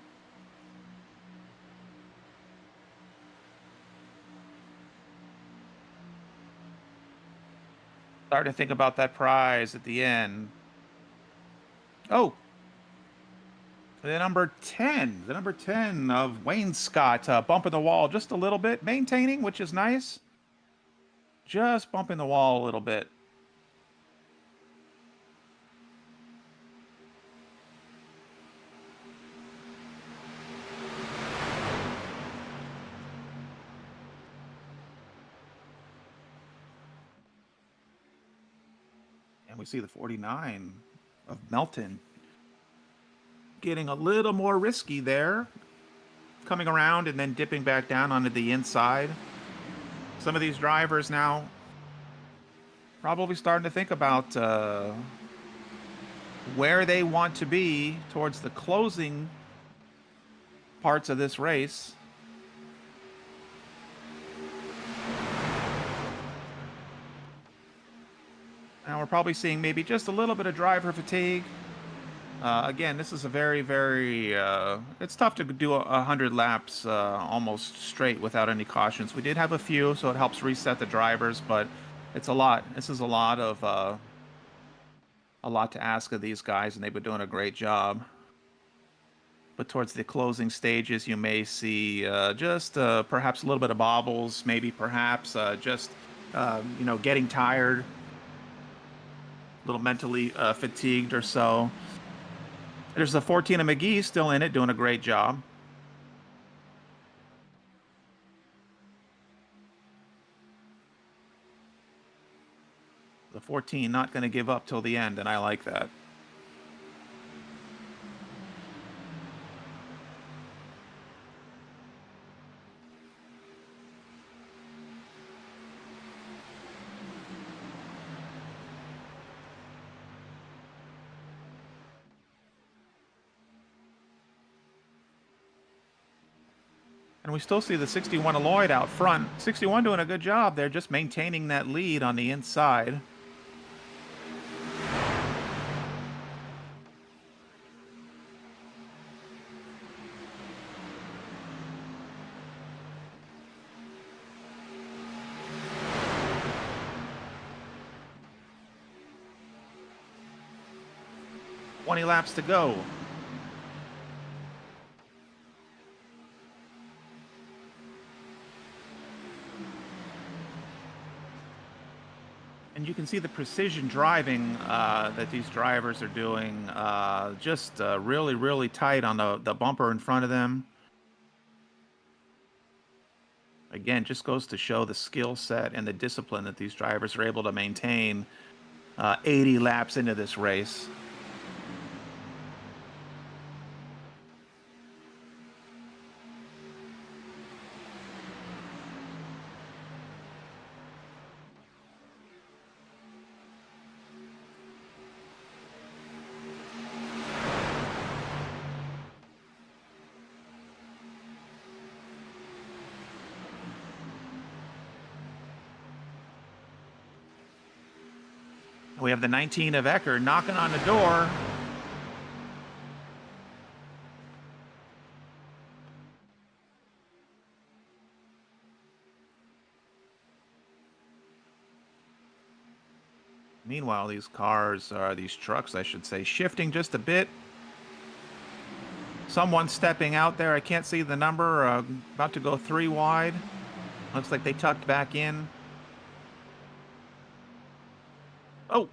Starting to think about that prize at the end. Oh, the number 10. The number 10 of Wayne Scott bumping the wall just a little bit. Maintaining, which is nice. Just bumping the wall a little bit. And we see the 49 of Melton getting a little more risky there. Coming around and then dipping back down onto the inside. Some of these drivers now probably starting to think about where they want to be towards the closing parts of this race. Now we're probably seeing maybe just a little bit of driver fatigue. Again, this is a very, very... it's tough to do 100 laps almost straight without any cautions. We did have a few, so it helps reset the drivers, but it's a lot. This is a lot to ask of these guys, and they've been doing a great job. But towards the closing stages, you may see just perhaps a little bit of bobbles, maybe perhaps just, getting tired, a little mentally fatigued or so. There's the 14 of McGee still in it, doing a great job. The 14 not going to give up till the end, and I like that. And we still see the 61 of Lloyd out front. 61 doing a good job there, just maintaining that lead on the inside. 20 laps to go. And you can see the precision driving that these drivers are doing. Just really, really tight on the bumper in front of them. Again, just goes to show the skill set and the discipline that these drivers are able to maintain 80 laps into this race. We have the 19 of Ecker knocking on the door. Meanwhile, these trucks, I should say, shifting just a bit. Someone stepping out there. I can't see the number. About to go 3 wide. Looks like they tucked back in. Oh!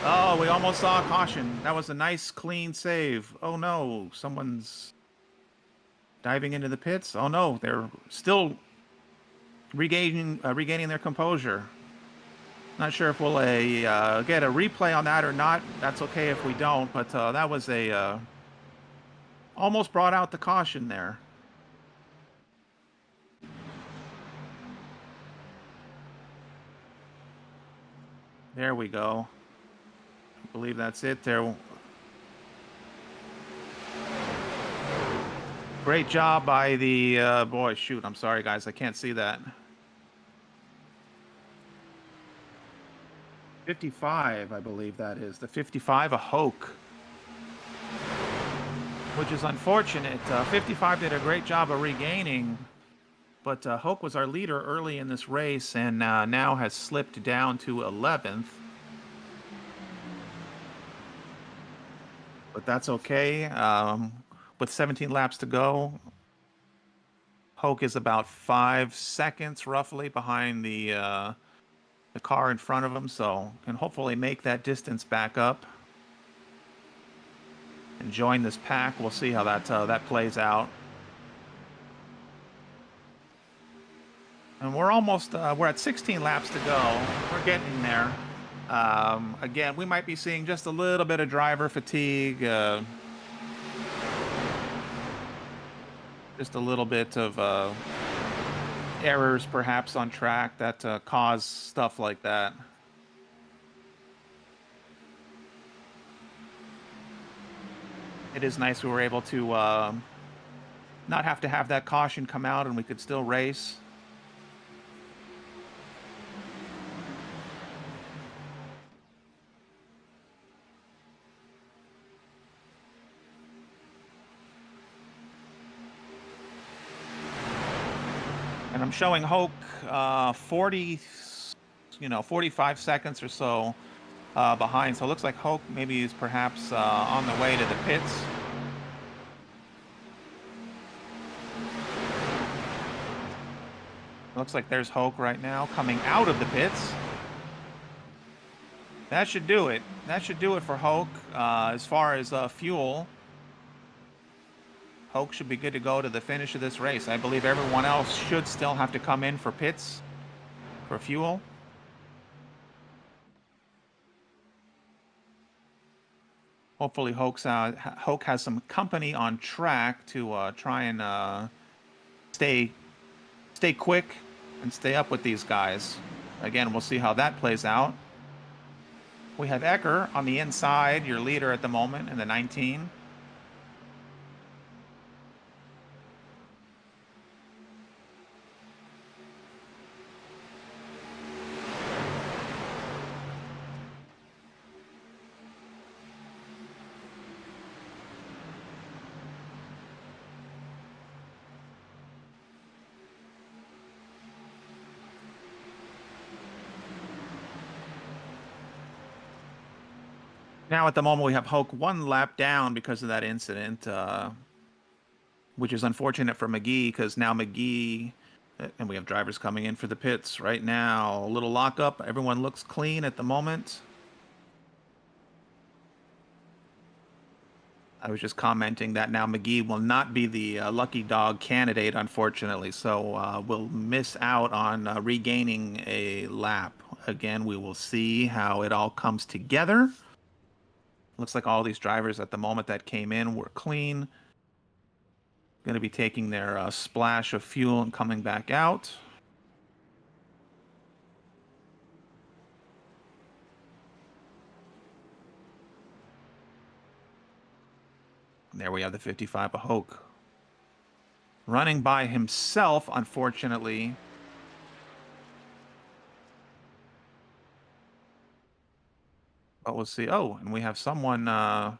Oh, we almost saw a caution. That was a nice, clean save. Oh no, someone's diving into the pits. Oh no, they're still regaining their composure. Not sure if we'll get a replay on that or not. That's okay if we don't, but that was almost brought out the caution there. There we go. I believe that's it there. Great job by the boy. Shoot, I'm sorry guys, I can't see that. 55, I believe that is. The 55 of Hoke. Which is unfortunate. 55 did a great job of regaining, but Hoke was our leader early in this race and now has slipped down to 11th. But that's okay. With 17 laps to go, Hoke is about 5 seconds roughly behind the car in front of him, so can hopefully make that distance back up and join this pack. We'll see how that plays out. And we're almost we're at 16 laps to go. We're getting there. Again, we might be seeing just a little bit of driver fatigue, just a little bit of errors perhaps on track that cause stuff like that. It is nice we were able to not have to have that caution come out and we could still race. And I'm showing Hoke 45 seconds or so behind. So it looks like Hoke maybe is perhaps on the way to the pits. Looks like there's Hoke right now coming out of the pits. That should do it. That should do it for Hoke. As far as fuel, Hoke should be good to go to the finish of this race. I believe everyone else should still have to come in for pits for fuel. Hopefully Hoke has some company on track to try and stay quick and stay up with these guys. Again, we'll see how that plays out. We have Ecker on the inside, your leader at the moment in the 19. Now at the moment we have Hoke 1 lap down because of that incident, which is unfortunate for McGee because now McGee, and we have drivers coming in for the pits right now. A little lockup. Everyone looks clean at the moment. I was just commenting that now McGee will not be the lucky dog candidate, unfortunately, so we'll miss out on regaining a lap. Again, we will see how it all comes together. Looks like all these drivers at the moment that came in were clean. Going to be taking their splash of fuel and coming back out. And there we have the 55 of Hoke. Running by himself, unfortunately. But we'll see. Oh, and we have someone... well,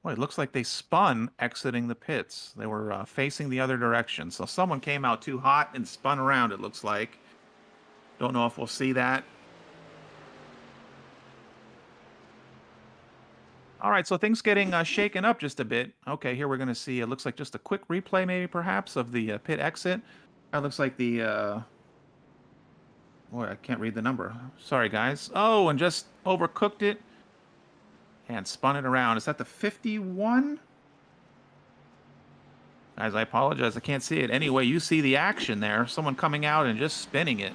it looks like they spun exiting the pits. They were facing the other direction. So someone came out too hot and spun around, it looks like. Don't know if we'll see that. All right, so things getting shaken up just a bit. Okay, here we're going to see, it looks like just a quick replay maybe perhaps of the pit exit. That looks like the... boy, I can't read the number. Sorry, guys. Oh, and just overcooked it and spun it around. Is that the 51? Guys, I apologize. I can't see it. Anyway, you see the action there. Someone coming out and just spinning it.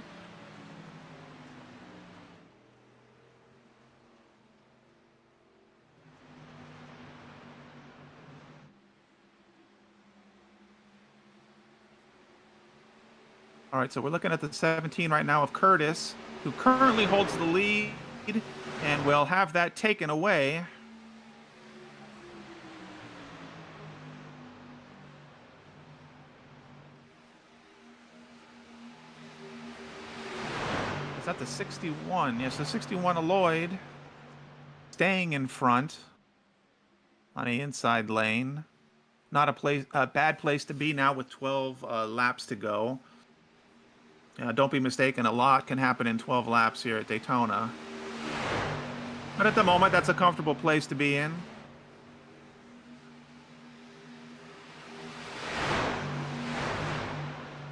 All right, so we're looking at the 17 right now of Curtis, who currently holds the lead and will have that taken away. Is that the 61? Yes, the 61 of Lloyd staying in front on the inside lane. Not a bad place to be now with 12 laps to go. Don't be mistaken, a lot can happen in 12 laps here at Daytona. But at the moment, that's a comfortable place to be in.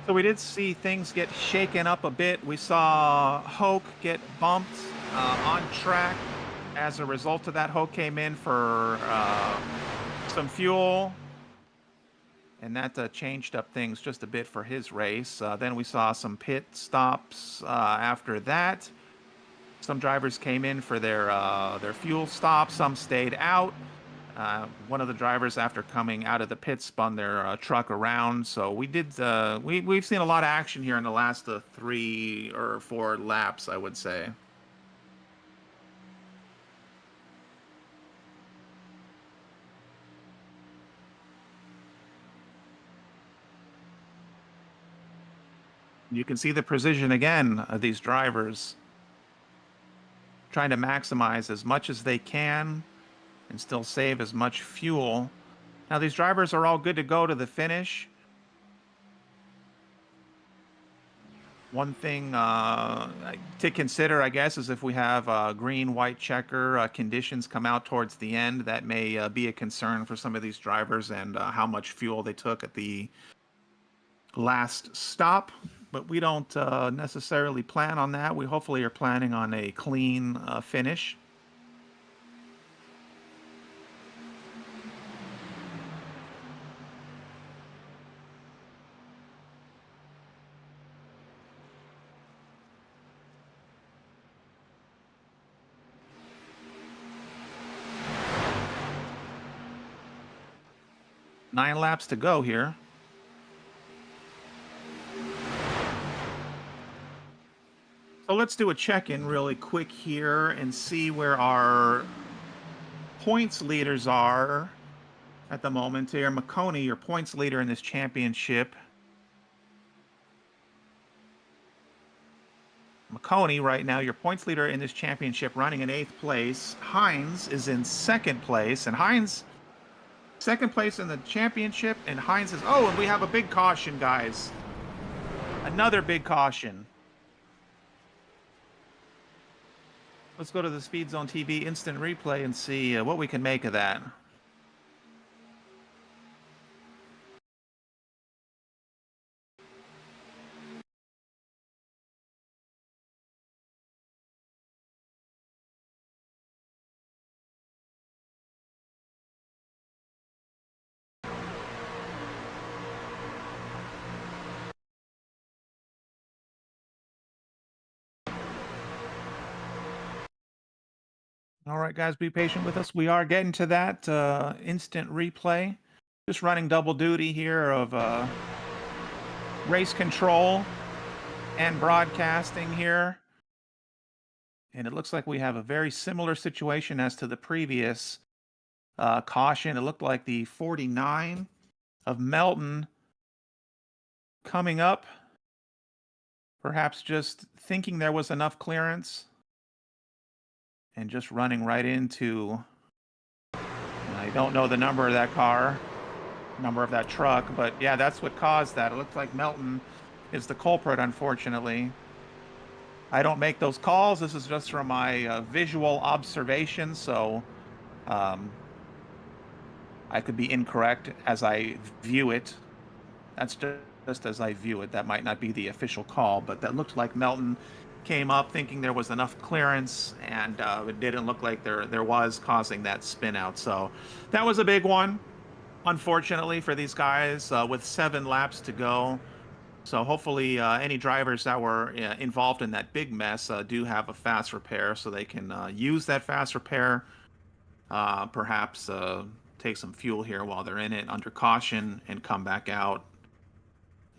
So we did see things get shaken up a bit. We saw Hoke get bumped on track. As a result of that, Hoke came in for some fuel. And that changed up things just a bit for his race. Then we saw some pit stops after that. Some drivers came in for their fuel stop. Some stayed out. One of the drivers, after coming out of the pit, spun their truck around. So we did. We've seen a lot of action here in the last 3 or 4 laps, I would say. You can see the precision again of these drivers trying to maximize as much as they can and still save as much fuel. Now these drivers are all good to go to the finish. One thing to consider, I guess, is if we have green-white checker conditions come out towards the end, that may be a concern for some of these drivers and how much fuel they took at the last stop. But we don't necessarily plan on that. We hopefully are planning on a clean finish. Nine laps to go here. So let's do a check-in really quick here and see where our points leaders are at the moment here. McConey, your points leader in this championship. McConey, right now, your points leader in this championship, running in 8th place. Hines is in 2nd place, and Hines, 2nd place in the championship, and Hines is... Oh, and we have a big caution, guys. Another big caution. Let's go to the Speed Zone TV instant replay and see what we can make of that. All right, guys, be patient with us. We are getting to that instant replay. Just running double duty here of race control and broadcasting here. And it looks like we have a very similar situation as to the previous caution. It looked like the 49 of Melton coming up, perhaps just thinking there was enough clearance and just running right into, I don't know the number of that car, number of that truck, but yeah, that's what caused that. It looks like Melton is the culprit, unfortunately. I don't make those calls. This is just from my visual observation, so I could be incorrect as I view it. That's just as I view it. That might not be the official call, but that looked like Melton came up thinking there was enough clearance, and it didn't look like there was, causing that spin out. So that was a big one, unfortunately, for these guys with 7 laps to go. So hopefully any drivers that were involved in that big mess do have a fast repair so they can use that fast repair, perhaps take some fuel here while they're in it under caution and come back out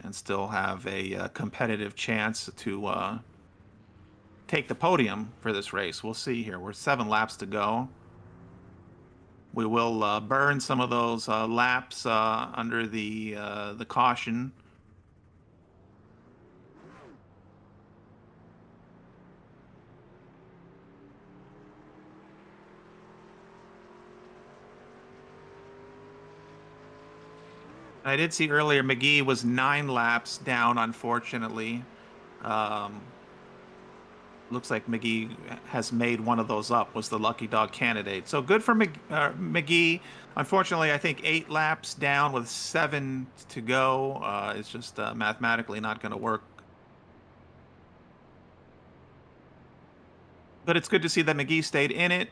and still have a competitive chance to take the podium for this race. We'll see here. We're 7 laps to go. We will burn some of those laps under the caution. I did see earlier McGee was 9 laps down, unfortunately. Looks like McGee has made one of those up, was the lucky dog candidate. So good for McGee. Unfortunately, I think 8 laps down with 7 to go is just mathematically not going to work. But it's good to see that McGee stayed in it.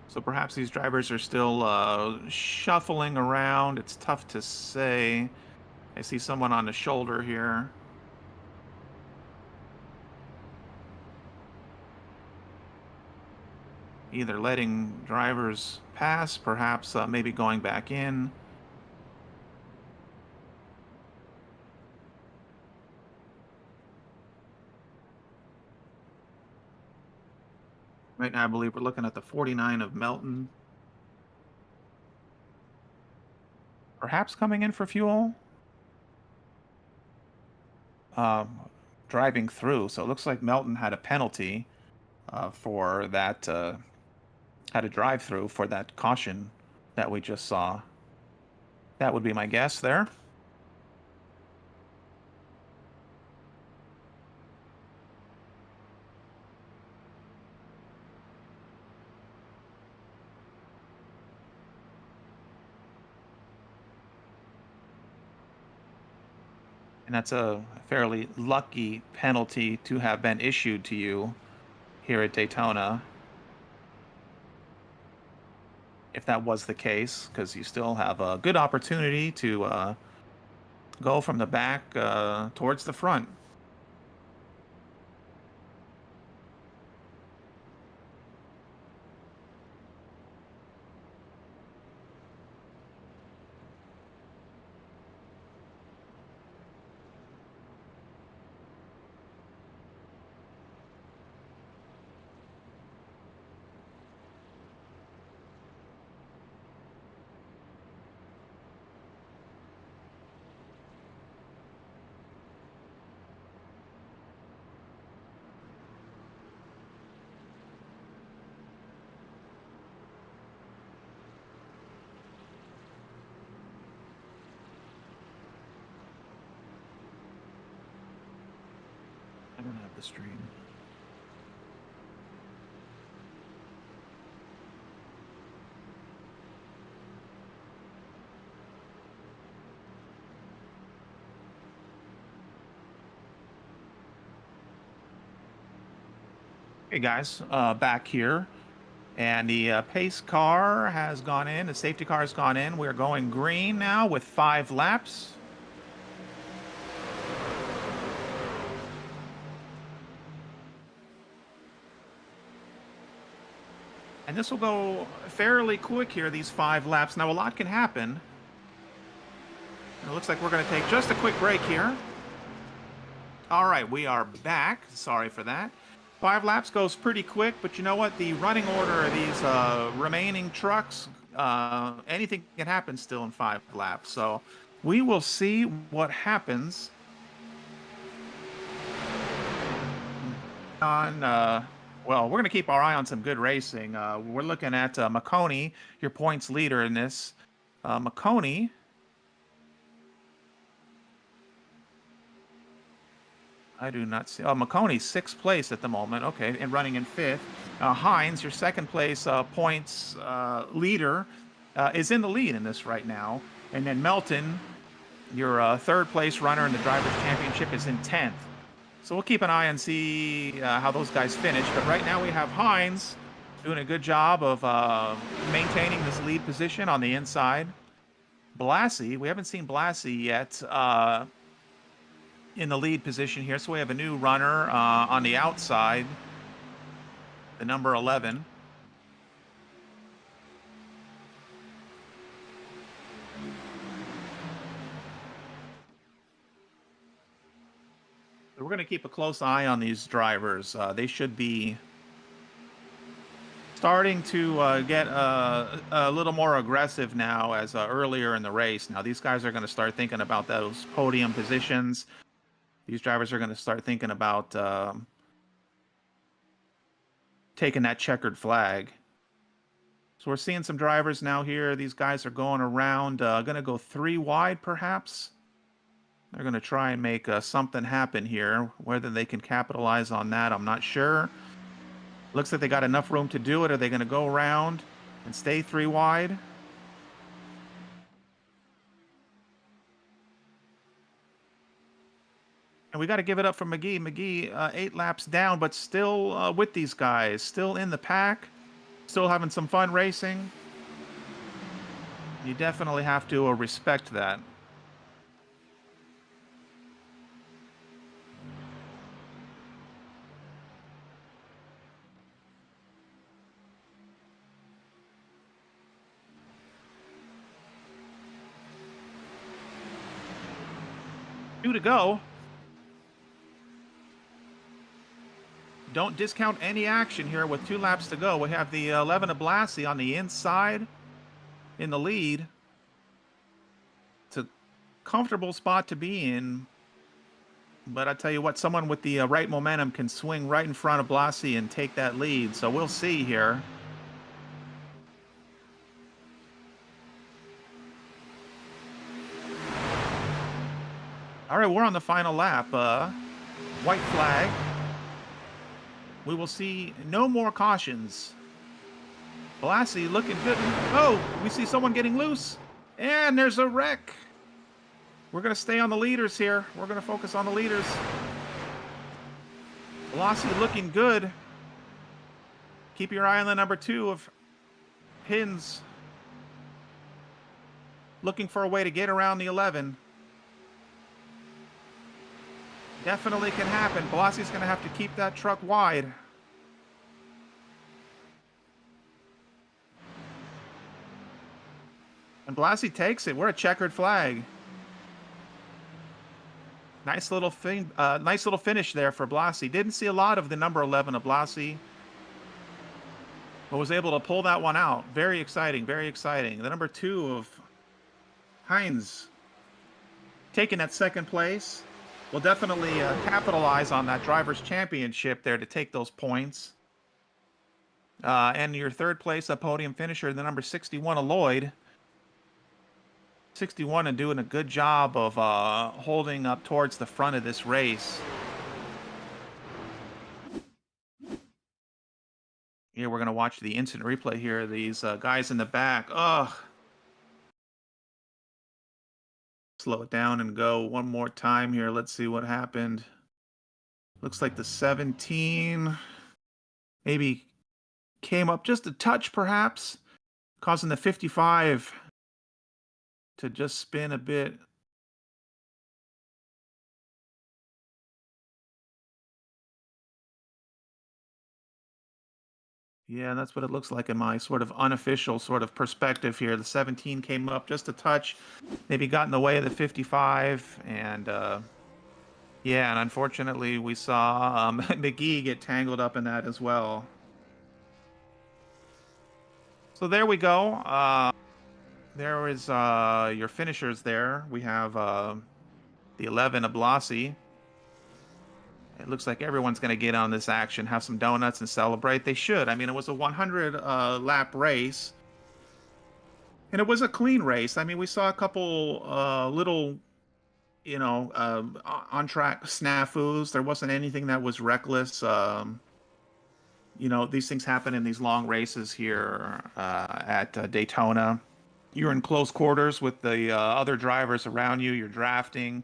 So perhaps these drivers are still shuffling around. It's tough to say. I see someone on the shoulder here. Either letting drivers pass, perhaps maybe going back in. Right now, I believe we're looking at the 49 of Melton. Perhaps coming in for fuel. Driving through. So it looks like Melton had a penalty for that, had a drive through for that caution that we just saw. That would be my guess there. And that's a fairly lucky penalty to have been issued to you here at Daytona. If that was the case, because you still have a good opportunity to go from the back towards the front. the stream. Hey guys, back here. And the pace car has gone in. The safety car has gone in. We're going green now with 5 laps. And this will go fairly quick here, these 5 laps. Now, a lot can happen. And it looks like we're going to take just a quick break here. All right, we are back. Sorry for that. 5 laps goes pretty quick, but you know what? The running order of these remaining trucks, anything can happen still in 5 laps. So we will see what happens on... well, we're going to keep our eye on some good racing. We're looking at McConey, your points leader in this. McConey... I do not see... Oh, McConey's 6th place at the moment. Okay, and running in 5th. Hines, your 2nd place points leader, is in the lead in this right now. And then Melton, your 3rd place runner in the Drivers' Championship, is in 10th. So we'll keep an eye and see how those guys finish. But right now we have Hines doing a good job of maintaining this lead position on the inside. Blassie, we haven't seen Blassie yet in the lead position here. So we have a new runner on the outside, the number 11. So we're going to keep a close eye on these drivers. They should be starting to get a little more aggressive now as earlier in the race. Now these guys are going to start thinking about those podium positions. These drivers are going to start thinking about taking that checkered flag. So we're seeing some drivers now here. These guys are going around, going to go 3 wide perhaps. They're going to try and make something happen here. Whether they can capitalize on that, I'm not sure. Looks like they got enough room to do it. Are they going to go around and stay 3 wide? And we got to give it up for McGee. McGee, 8 laps down, but still with these guys. Still in the pack. Still having some fun racing. You definitely have to respect that. Two to go. Don't discount any action here with 2 laps to go. We have the 11 of Blassie on the inside in the lead. It's a comfortable spot to be in. But I tell you what, someone with the right momentum can swing right in front of Blassie and take that lead. So we'll see here. All right, we're on the final lap. White flag. We will see no more cautions. Blassie looking good. Oh, we see someone getting loose. And there's a wreck. We're going to stay on the leaders here. We're going to focus on the leaders. Blassie looking good. Keep your eye on the number 2 of Pins. Looking for a way to get around the 11. Definitely can happen. Blassie's going to have to keep that truck wide. And Blassie takes it. We're a checkered flag. Nice little thing. Nice little finish there for Blassie. Didn't see a lot of the number 11 of Blassie, but was able to pull that one out. Very exciting. Very exciting. The number 2 of Hines taking that 2nd place. We'll definitely capitalize on that Drivers' Championship there to take those points. And your 3rd place, a podium finisher, the number 61 of Lloyd. 61 and doing a good job of holding up towards the front of this race. Yeah, we're gonna watch the instant replay here. These guys in the back. Ugh. Slow it down and go one more time here. Let's see what happened. Looks like the 17 maybe came up just a touch, perhaps, causing the 55 to just spin a bit. Yeah, that's what it looks like in my sort of unofficial sort of perspective here. The 17 came up just a touch, maybe got in the way of the 55, and yeah, and unfortunately we saw McGee get tangled up in that as well. So there we go. There is your finishers there. We have the 11 Ablasi. It looks like everyone's going to get on this action, have some donuts, and celebrate. They should. I mean, it was a 100 lap race, and it was a clean race. I mean, we saw a couple little, on track snafus. There wasn't anything that was reckless. These things happen in these long races here at Daytona. You're in close quarters with the other drivers around you. You're drafting,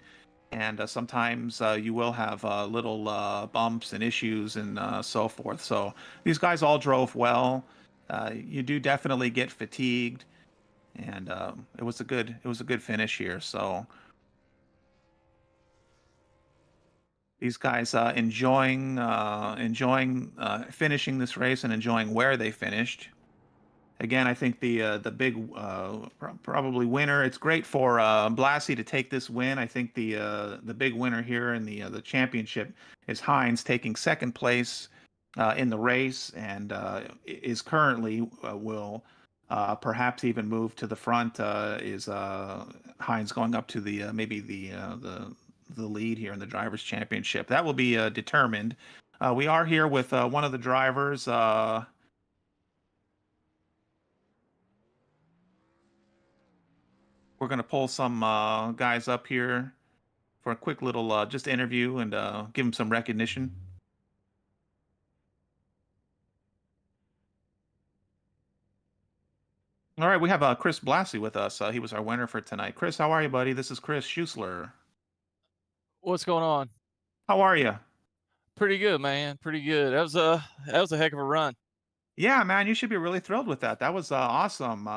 and sometimes you will have little bumps and issues and so forth. So these guys all drove well. You do definitely get fatigued, and it was a good finish here. So these guys enjoying finishing this race and enjoying where they finished. Again, I think the big probably winner. It's great for Blassie to take this win. I think the big winner here in the championship is Hines taking second place in the race and is currently will perhaps even move to the front. Is Hines going up to the maybe the lead here in the drivers' championship? That will be determined. We are here with one of the drivers. We're going to pull some guys up here for a quick little just interview and give them some recognition. All right, we have Chris Blassie with us. He was our winner for tonight. Chris, how are you, buddy? This is Chris Schusler. What's going on? How are you? Pretty good, man. Pretty good. That was a heck of a run. Yeah, man, you should be really thrilled with that. That was awesome.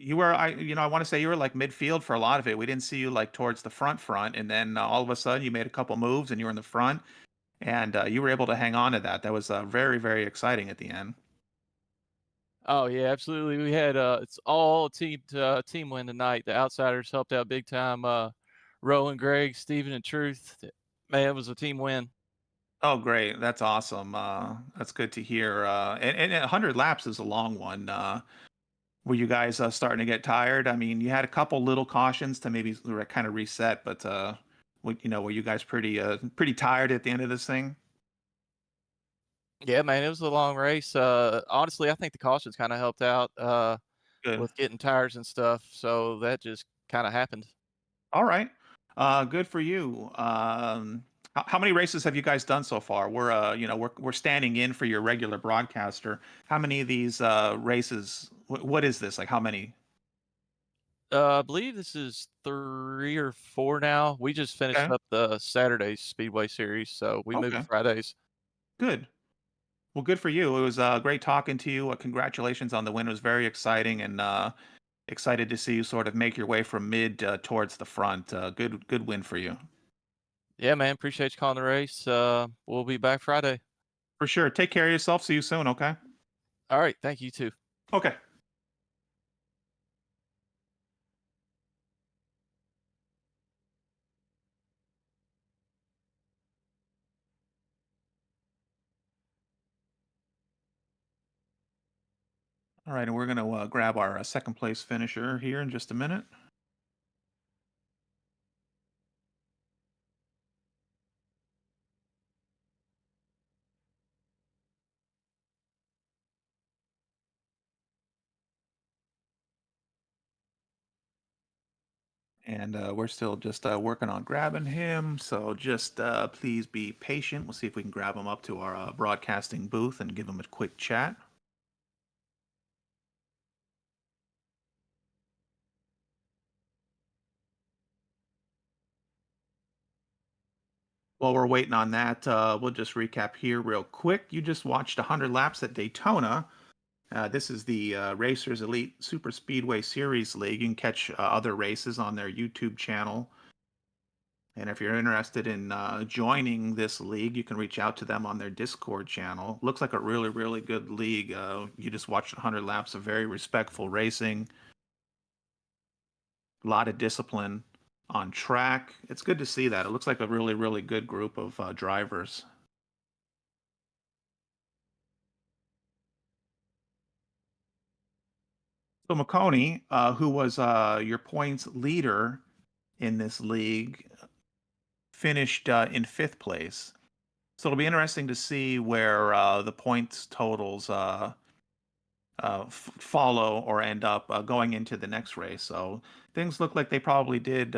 You were, I want to say you were like midfield for a lot of it. We didn't see you like towards the front, and then all of a sudden you made a couple moves and you were in the front, and you were able to hang on to that. That was very, very exciting at the end. Oh yeah, absolutely. We had it's all team win tonight. The outsiders helped out big time. Rowan, Greg, Steven, and Truth. Man, it was a team win. Oh, great. That's awesome. That's good to hear. And 100 laps is a long one. Were you guys starting to get tired? I mean, you had a couple little cautions to maybe kind of reset, but were you guys pretty tired at the end of this thing? Yeah, man, it was a long race. Honestly, I think the cautions kind of helped out Good. with getting tires and stuff. So that just kind of happened. All right. Good for you. How many races have you guys done so far? We're standing in for your regular broadcaster. How many of these races? What is this? Like how many? I believe this is 3 or 4 now. We just finished Okay. up the Saturday Speedway series, so we moved to Okay. Fridays. Good. Well, good for you. It was great talking to you. Congratulations on the win. It was very exciting, and excited to see you sort of make your way from mid towards the front. Good win for you. Yeah, man. Appreciate you calling the race. We'll be back Friday. For sure. Take care of yourself. See you soon. Okay. All right. Thank you too. Okay. All right, and we're gonna grab our second place finisher here in just a minute. And we're still just working on grabbing him. So just please be patient. We'll see if we can grab him up to our broadcasting booth and give him a quick chat. While we're waiting on that, we'll just recap here real quick. You just watched 100 laps at Daytona. This is the Racers Elite Super Speedway Series League. You can catch other races on their YouTube channel. And if you're interested in joining this league, you can reach out to them on their Discord channel. Looks like a really, really good league. You just watched 100 laps of very respectful racing, a lot of discipline on track. It's good to see that. It looks like a really, really good group of drivers. So McConey, who was your points leader in this league, finished in fifth place. So it'll be interesting to see where the points totals follow or end up going into the next race. So things look like they probably did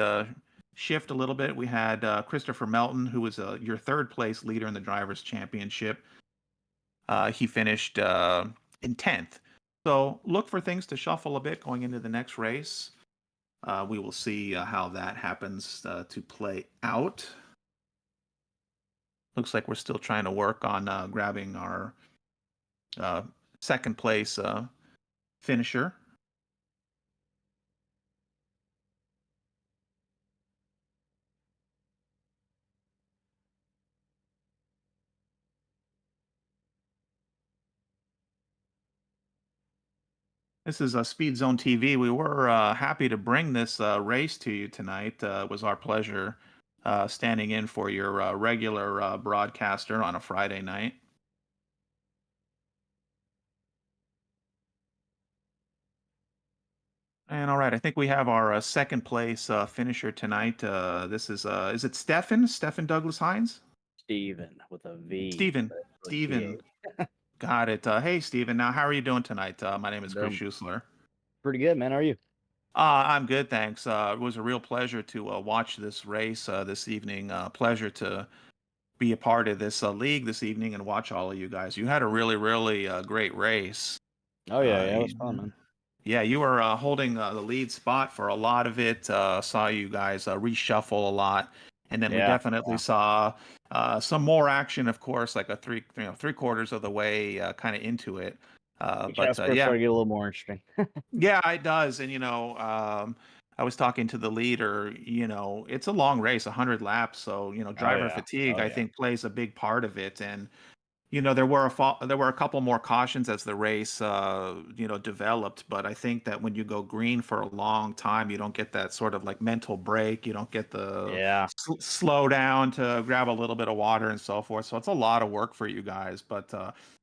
shift a little bit. We had Christopher Melton, who was your third place leader in the Drivers' Championship. He finished in 10th. So look for things to shuffle a bit going into the next race. We will see how that happens to play out. Looks like we're still trying to work on grabbing our second place finisher. This is Speed Zone TV. We were happy to bring this race to you tonight. It was our pleasure standing in for your regular broadcaster on a Friday night. And all right, I think we have our second place finisher tonight. This is it Stefan? Stefan Douglas Hines? Steven with a V. Steven. With Steven. TA. Got it. Hey, Steven. Now, how are you doing tonight? My name is Chris Doing Schusler. pretty good, man. How are you? I'm good, thanks. It was a real pleasure to watch this race this evening. Pleasure to be a part of this league this evening and watch all of you guys. You had a really, really great race. Oh yeah, Uh, yeah, it was fun, man. yeah, you were holding the lead spot for a lot of it. Saw you guys reshuffle a lot, and then we Yeah, definitely saw some more action. Of course, like a three quarters of the way kind of into it. each But outskirts yeah, started to get a little more interesting. yeah, it does. And I was talking to the leader. It's a long race, 100 laps. So Oh driver yeah, fatigue, oh I yeah, think, plays a big part of it. And there were a couple more cautions as the race developed, but I think that when you go green for a long time, you don't get that sort of like mental break. You don't get the yeah, slow down to grab a little bit of water and so forth. So it's a lot of work for you guys, but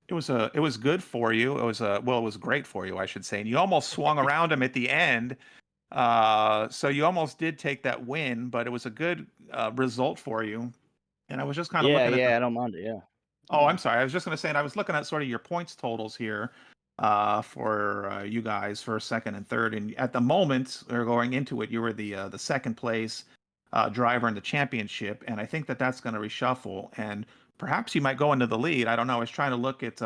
it was good for you. It was great for you, I should say. And you almost swung around him at the end. So you almost did take that win, but it was a good result for you. And I was just kind of yeah, looking at the yeah. I don't mind it. Yeah, Oh, I'm sorry. I was just going to say, and I was looking at sort of your points totals here for you guys for second and third, and at the moment, or going into it, you were the second place driver in the championship, and I think that that's going to reshuffle, and perhaps you might go into the lead. I don't know. I was trying to look at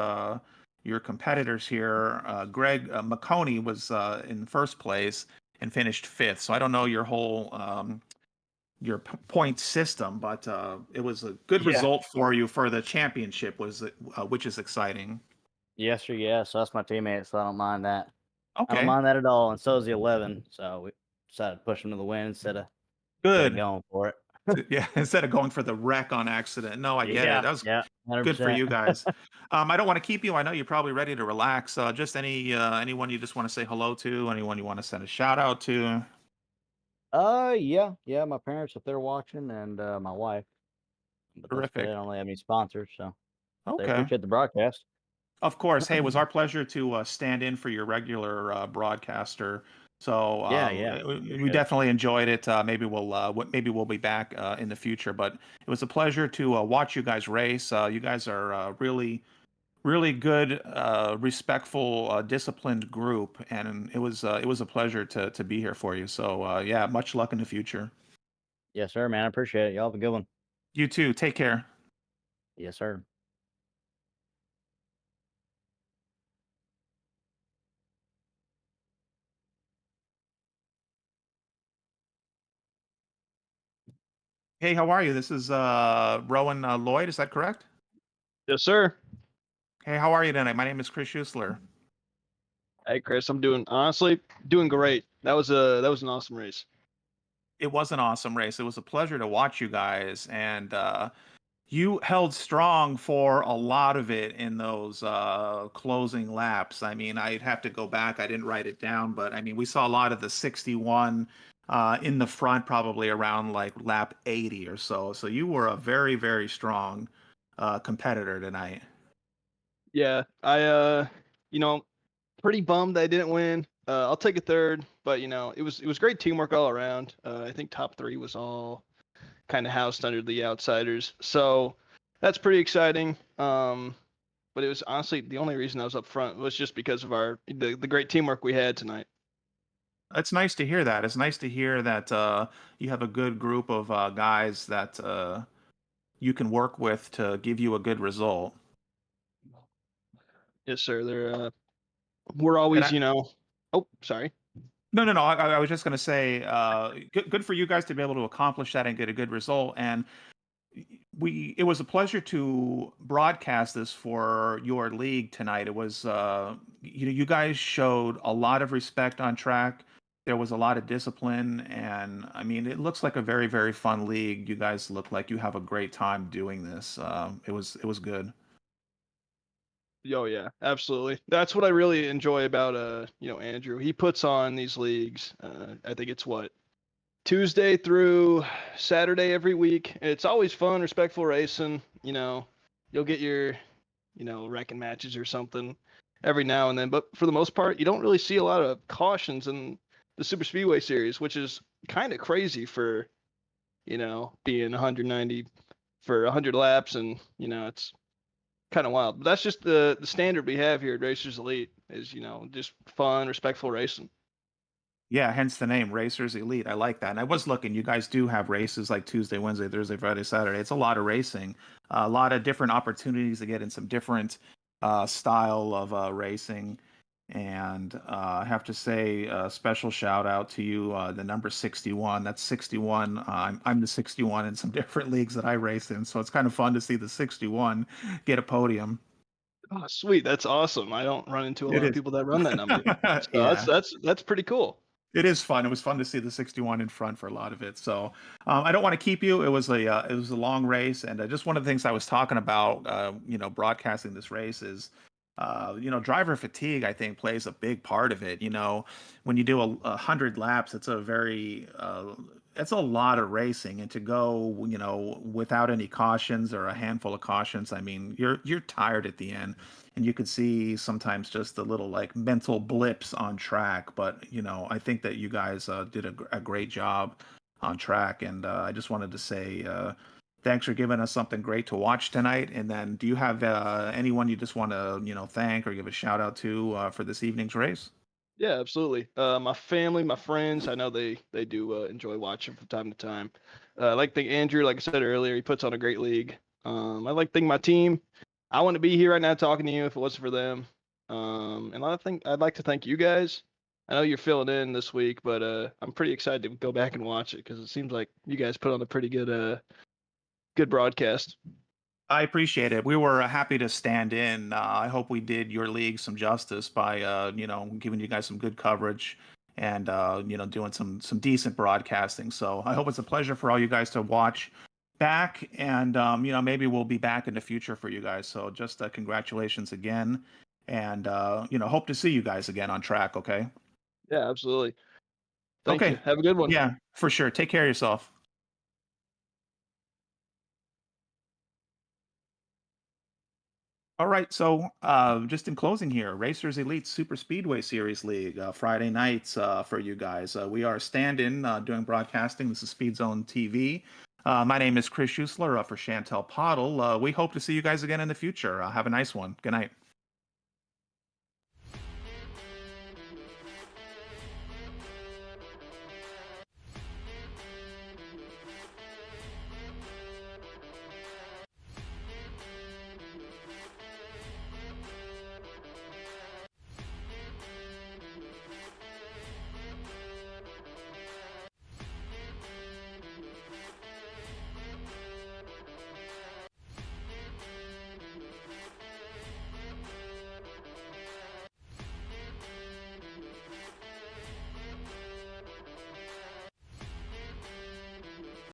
your competitors here. Greg McConey was in first place and finished fifth, so I don't know your whole your point system, but it was a good yeah. result for you for the championship, which is exciting. Yes or yes. So that's my teammate, so I don't mind that. I don't Okay, mind that at all. And so is the 11. So we decided to push him to the win instead of good. going for it. Yeah, instead of going for the wreck on accident. No, I get it. Yeah, That was yeah, good for 100%. you guys. I don't want to keep you. I know you're probably ready to relax. Just anyone you just want to say hello to, anyone you want to send a shout out to. Yeah, yeah. My parents, if they're watching, and my wife. But that's about it. I Terrific. don't really have any sponsors, so they Okay. appreciate the broadcast. Of course. Hey, it was our pleasure to stand in for your regular broadcaster. So Yeah, yeah, for we sure. definitely enjoyed it. Maybe we'll be back in the future. But it was a pleasure to watch you guys race. You guys are really really good, respectful, disciplined group, and it was a pleasure to be here for you. So yeah, much luck in the future. Yes, sir, man. I appreciate it. Y'all have a good one. You too. Take care. Yes, sir. Hey, how are you? This is Rowan Lloyd. Is that correct? Yes, sir. Hey, how are you tonight? My name is Chris Schusler. Hey, Chris, I'm doing great. That was an awesome race. It was an awesome race. It was a pleasure to watch you guys, and you held strong for a lot of it in those closing laps. I mean, I'd have to go back. I didn't write it down, but I mean, we saw a lot of the 61 in the front, probably around like lap 80 or so. So you were a very, very strong competitor tonight. Yeah, you know, pretty bummed I didn't win. I'll take a third, but it was great teamwork all around. I think top three was all kind of housed under the outsiders, so that's pretty exciting. But it was honestly the only reason I was up front was just because of the great teamwork we had tonight. It's nice to hear that. It's nice to hear that you have a good group of guys that you can work with to give you a good result. Yes, sir. We're And always, I, Oh, sorry. no, no, no. I was just going to say, good for you guys to be able to accomplish that and get a good result. And it was a pleasure to broadcast this for your league tonight. It was, you guys showed a lot of respect on track. There was a lot of discipline, and I mean, it looks like a very, very fun league. You guys look like you have a great time doing this. It was good. Oh yeah, absolutely. That's what I really enjoy about Andrew. He puts on these leagues. I think it's what Tuesday through Saturday every week. It's always fun, respectful racing. You'll get your wrecking matches or something every now and then, but for the most part, you don't really see a lot of cautions in the Super Speedway series, which is kind of crazy for being 190 for 100 laps, and it's kind of wild. But that's just the standard we have here at Racers Elite is just fun, respectful racing. Yeah, hence the name Racers Elite. I like that. And I was looking, you guys do have races like Tuesday, Wednesday, Thursday, Friday, Saturday. It's a lot of racing, a lot of different opportunities to get in some different style of racing. And I have to say, a special shout out to you, the number 61. That's 61. I'm the 61 in some different leagues that I race in. So it's kind of fun to see the 61 get a podium. Oh, sweet, that's awesome. I don't run into a It lot of is. people that run that number, so Yeah. that's pretty cool. It is fun. It was fun to see the 61 in front for a lot of it. So I don't want to keep you. It was a long race, and just one of the things I was talking about, broadcasting this race is, driver fatigue. I think plays a big part of it. When you do a hundred laps, it's a lot of racing, and to go, without any cautions or a handful of cautions. I mean, you're tired at the end, and you could see sometimes just the little like mental blips on track. But I think that you guys did a great job on track, and I just wanted to say thanks for giving us something great to watch tonight. And then, do you have anyone you just want to thank or give a shout out to for this evening's race? Yeah, absolutely. My family, my friends, I know they do enjoy watching from time to time. I like to thank Andrew, like I said earlier, he puts on a great league. I like to thank my team. I wouldn't be here right now talking to you if it wasn't for them. And I think I'd like to thank you guys. I know you're filling in this week, but I'm pretty excited to go back and watch it because it seems like you guys put on a pretty good broadcast. I appreciate it. We were happy to stand in. I hope we did your league some justice by, giving you guys some good coverage and, doing some decent broadcasting. So I hope it's a pleasure for all you guys to watch back, and maybe we'll be back in the future for you guys. So just congratulations again, and hope to see you guys again on track. Okay. Yeah, absolutely. Thank you. Okay. Have a good one. Yeah, for sure. Take care of yourself. All right, so just in closing here, Racers Elite Super Speedway Series League, Friday nights for you guys. We are stand-in doing broadcasting. This is Speed Zone TV. My name is Chris Schusler for Chantel Pottle. We hope to see you guys again in the future. Have a nice one. Good night.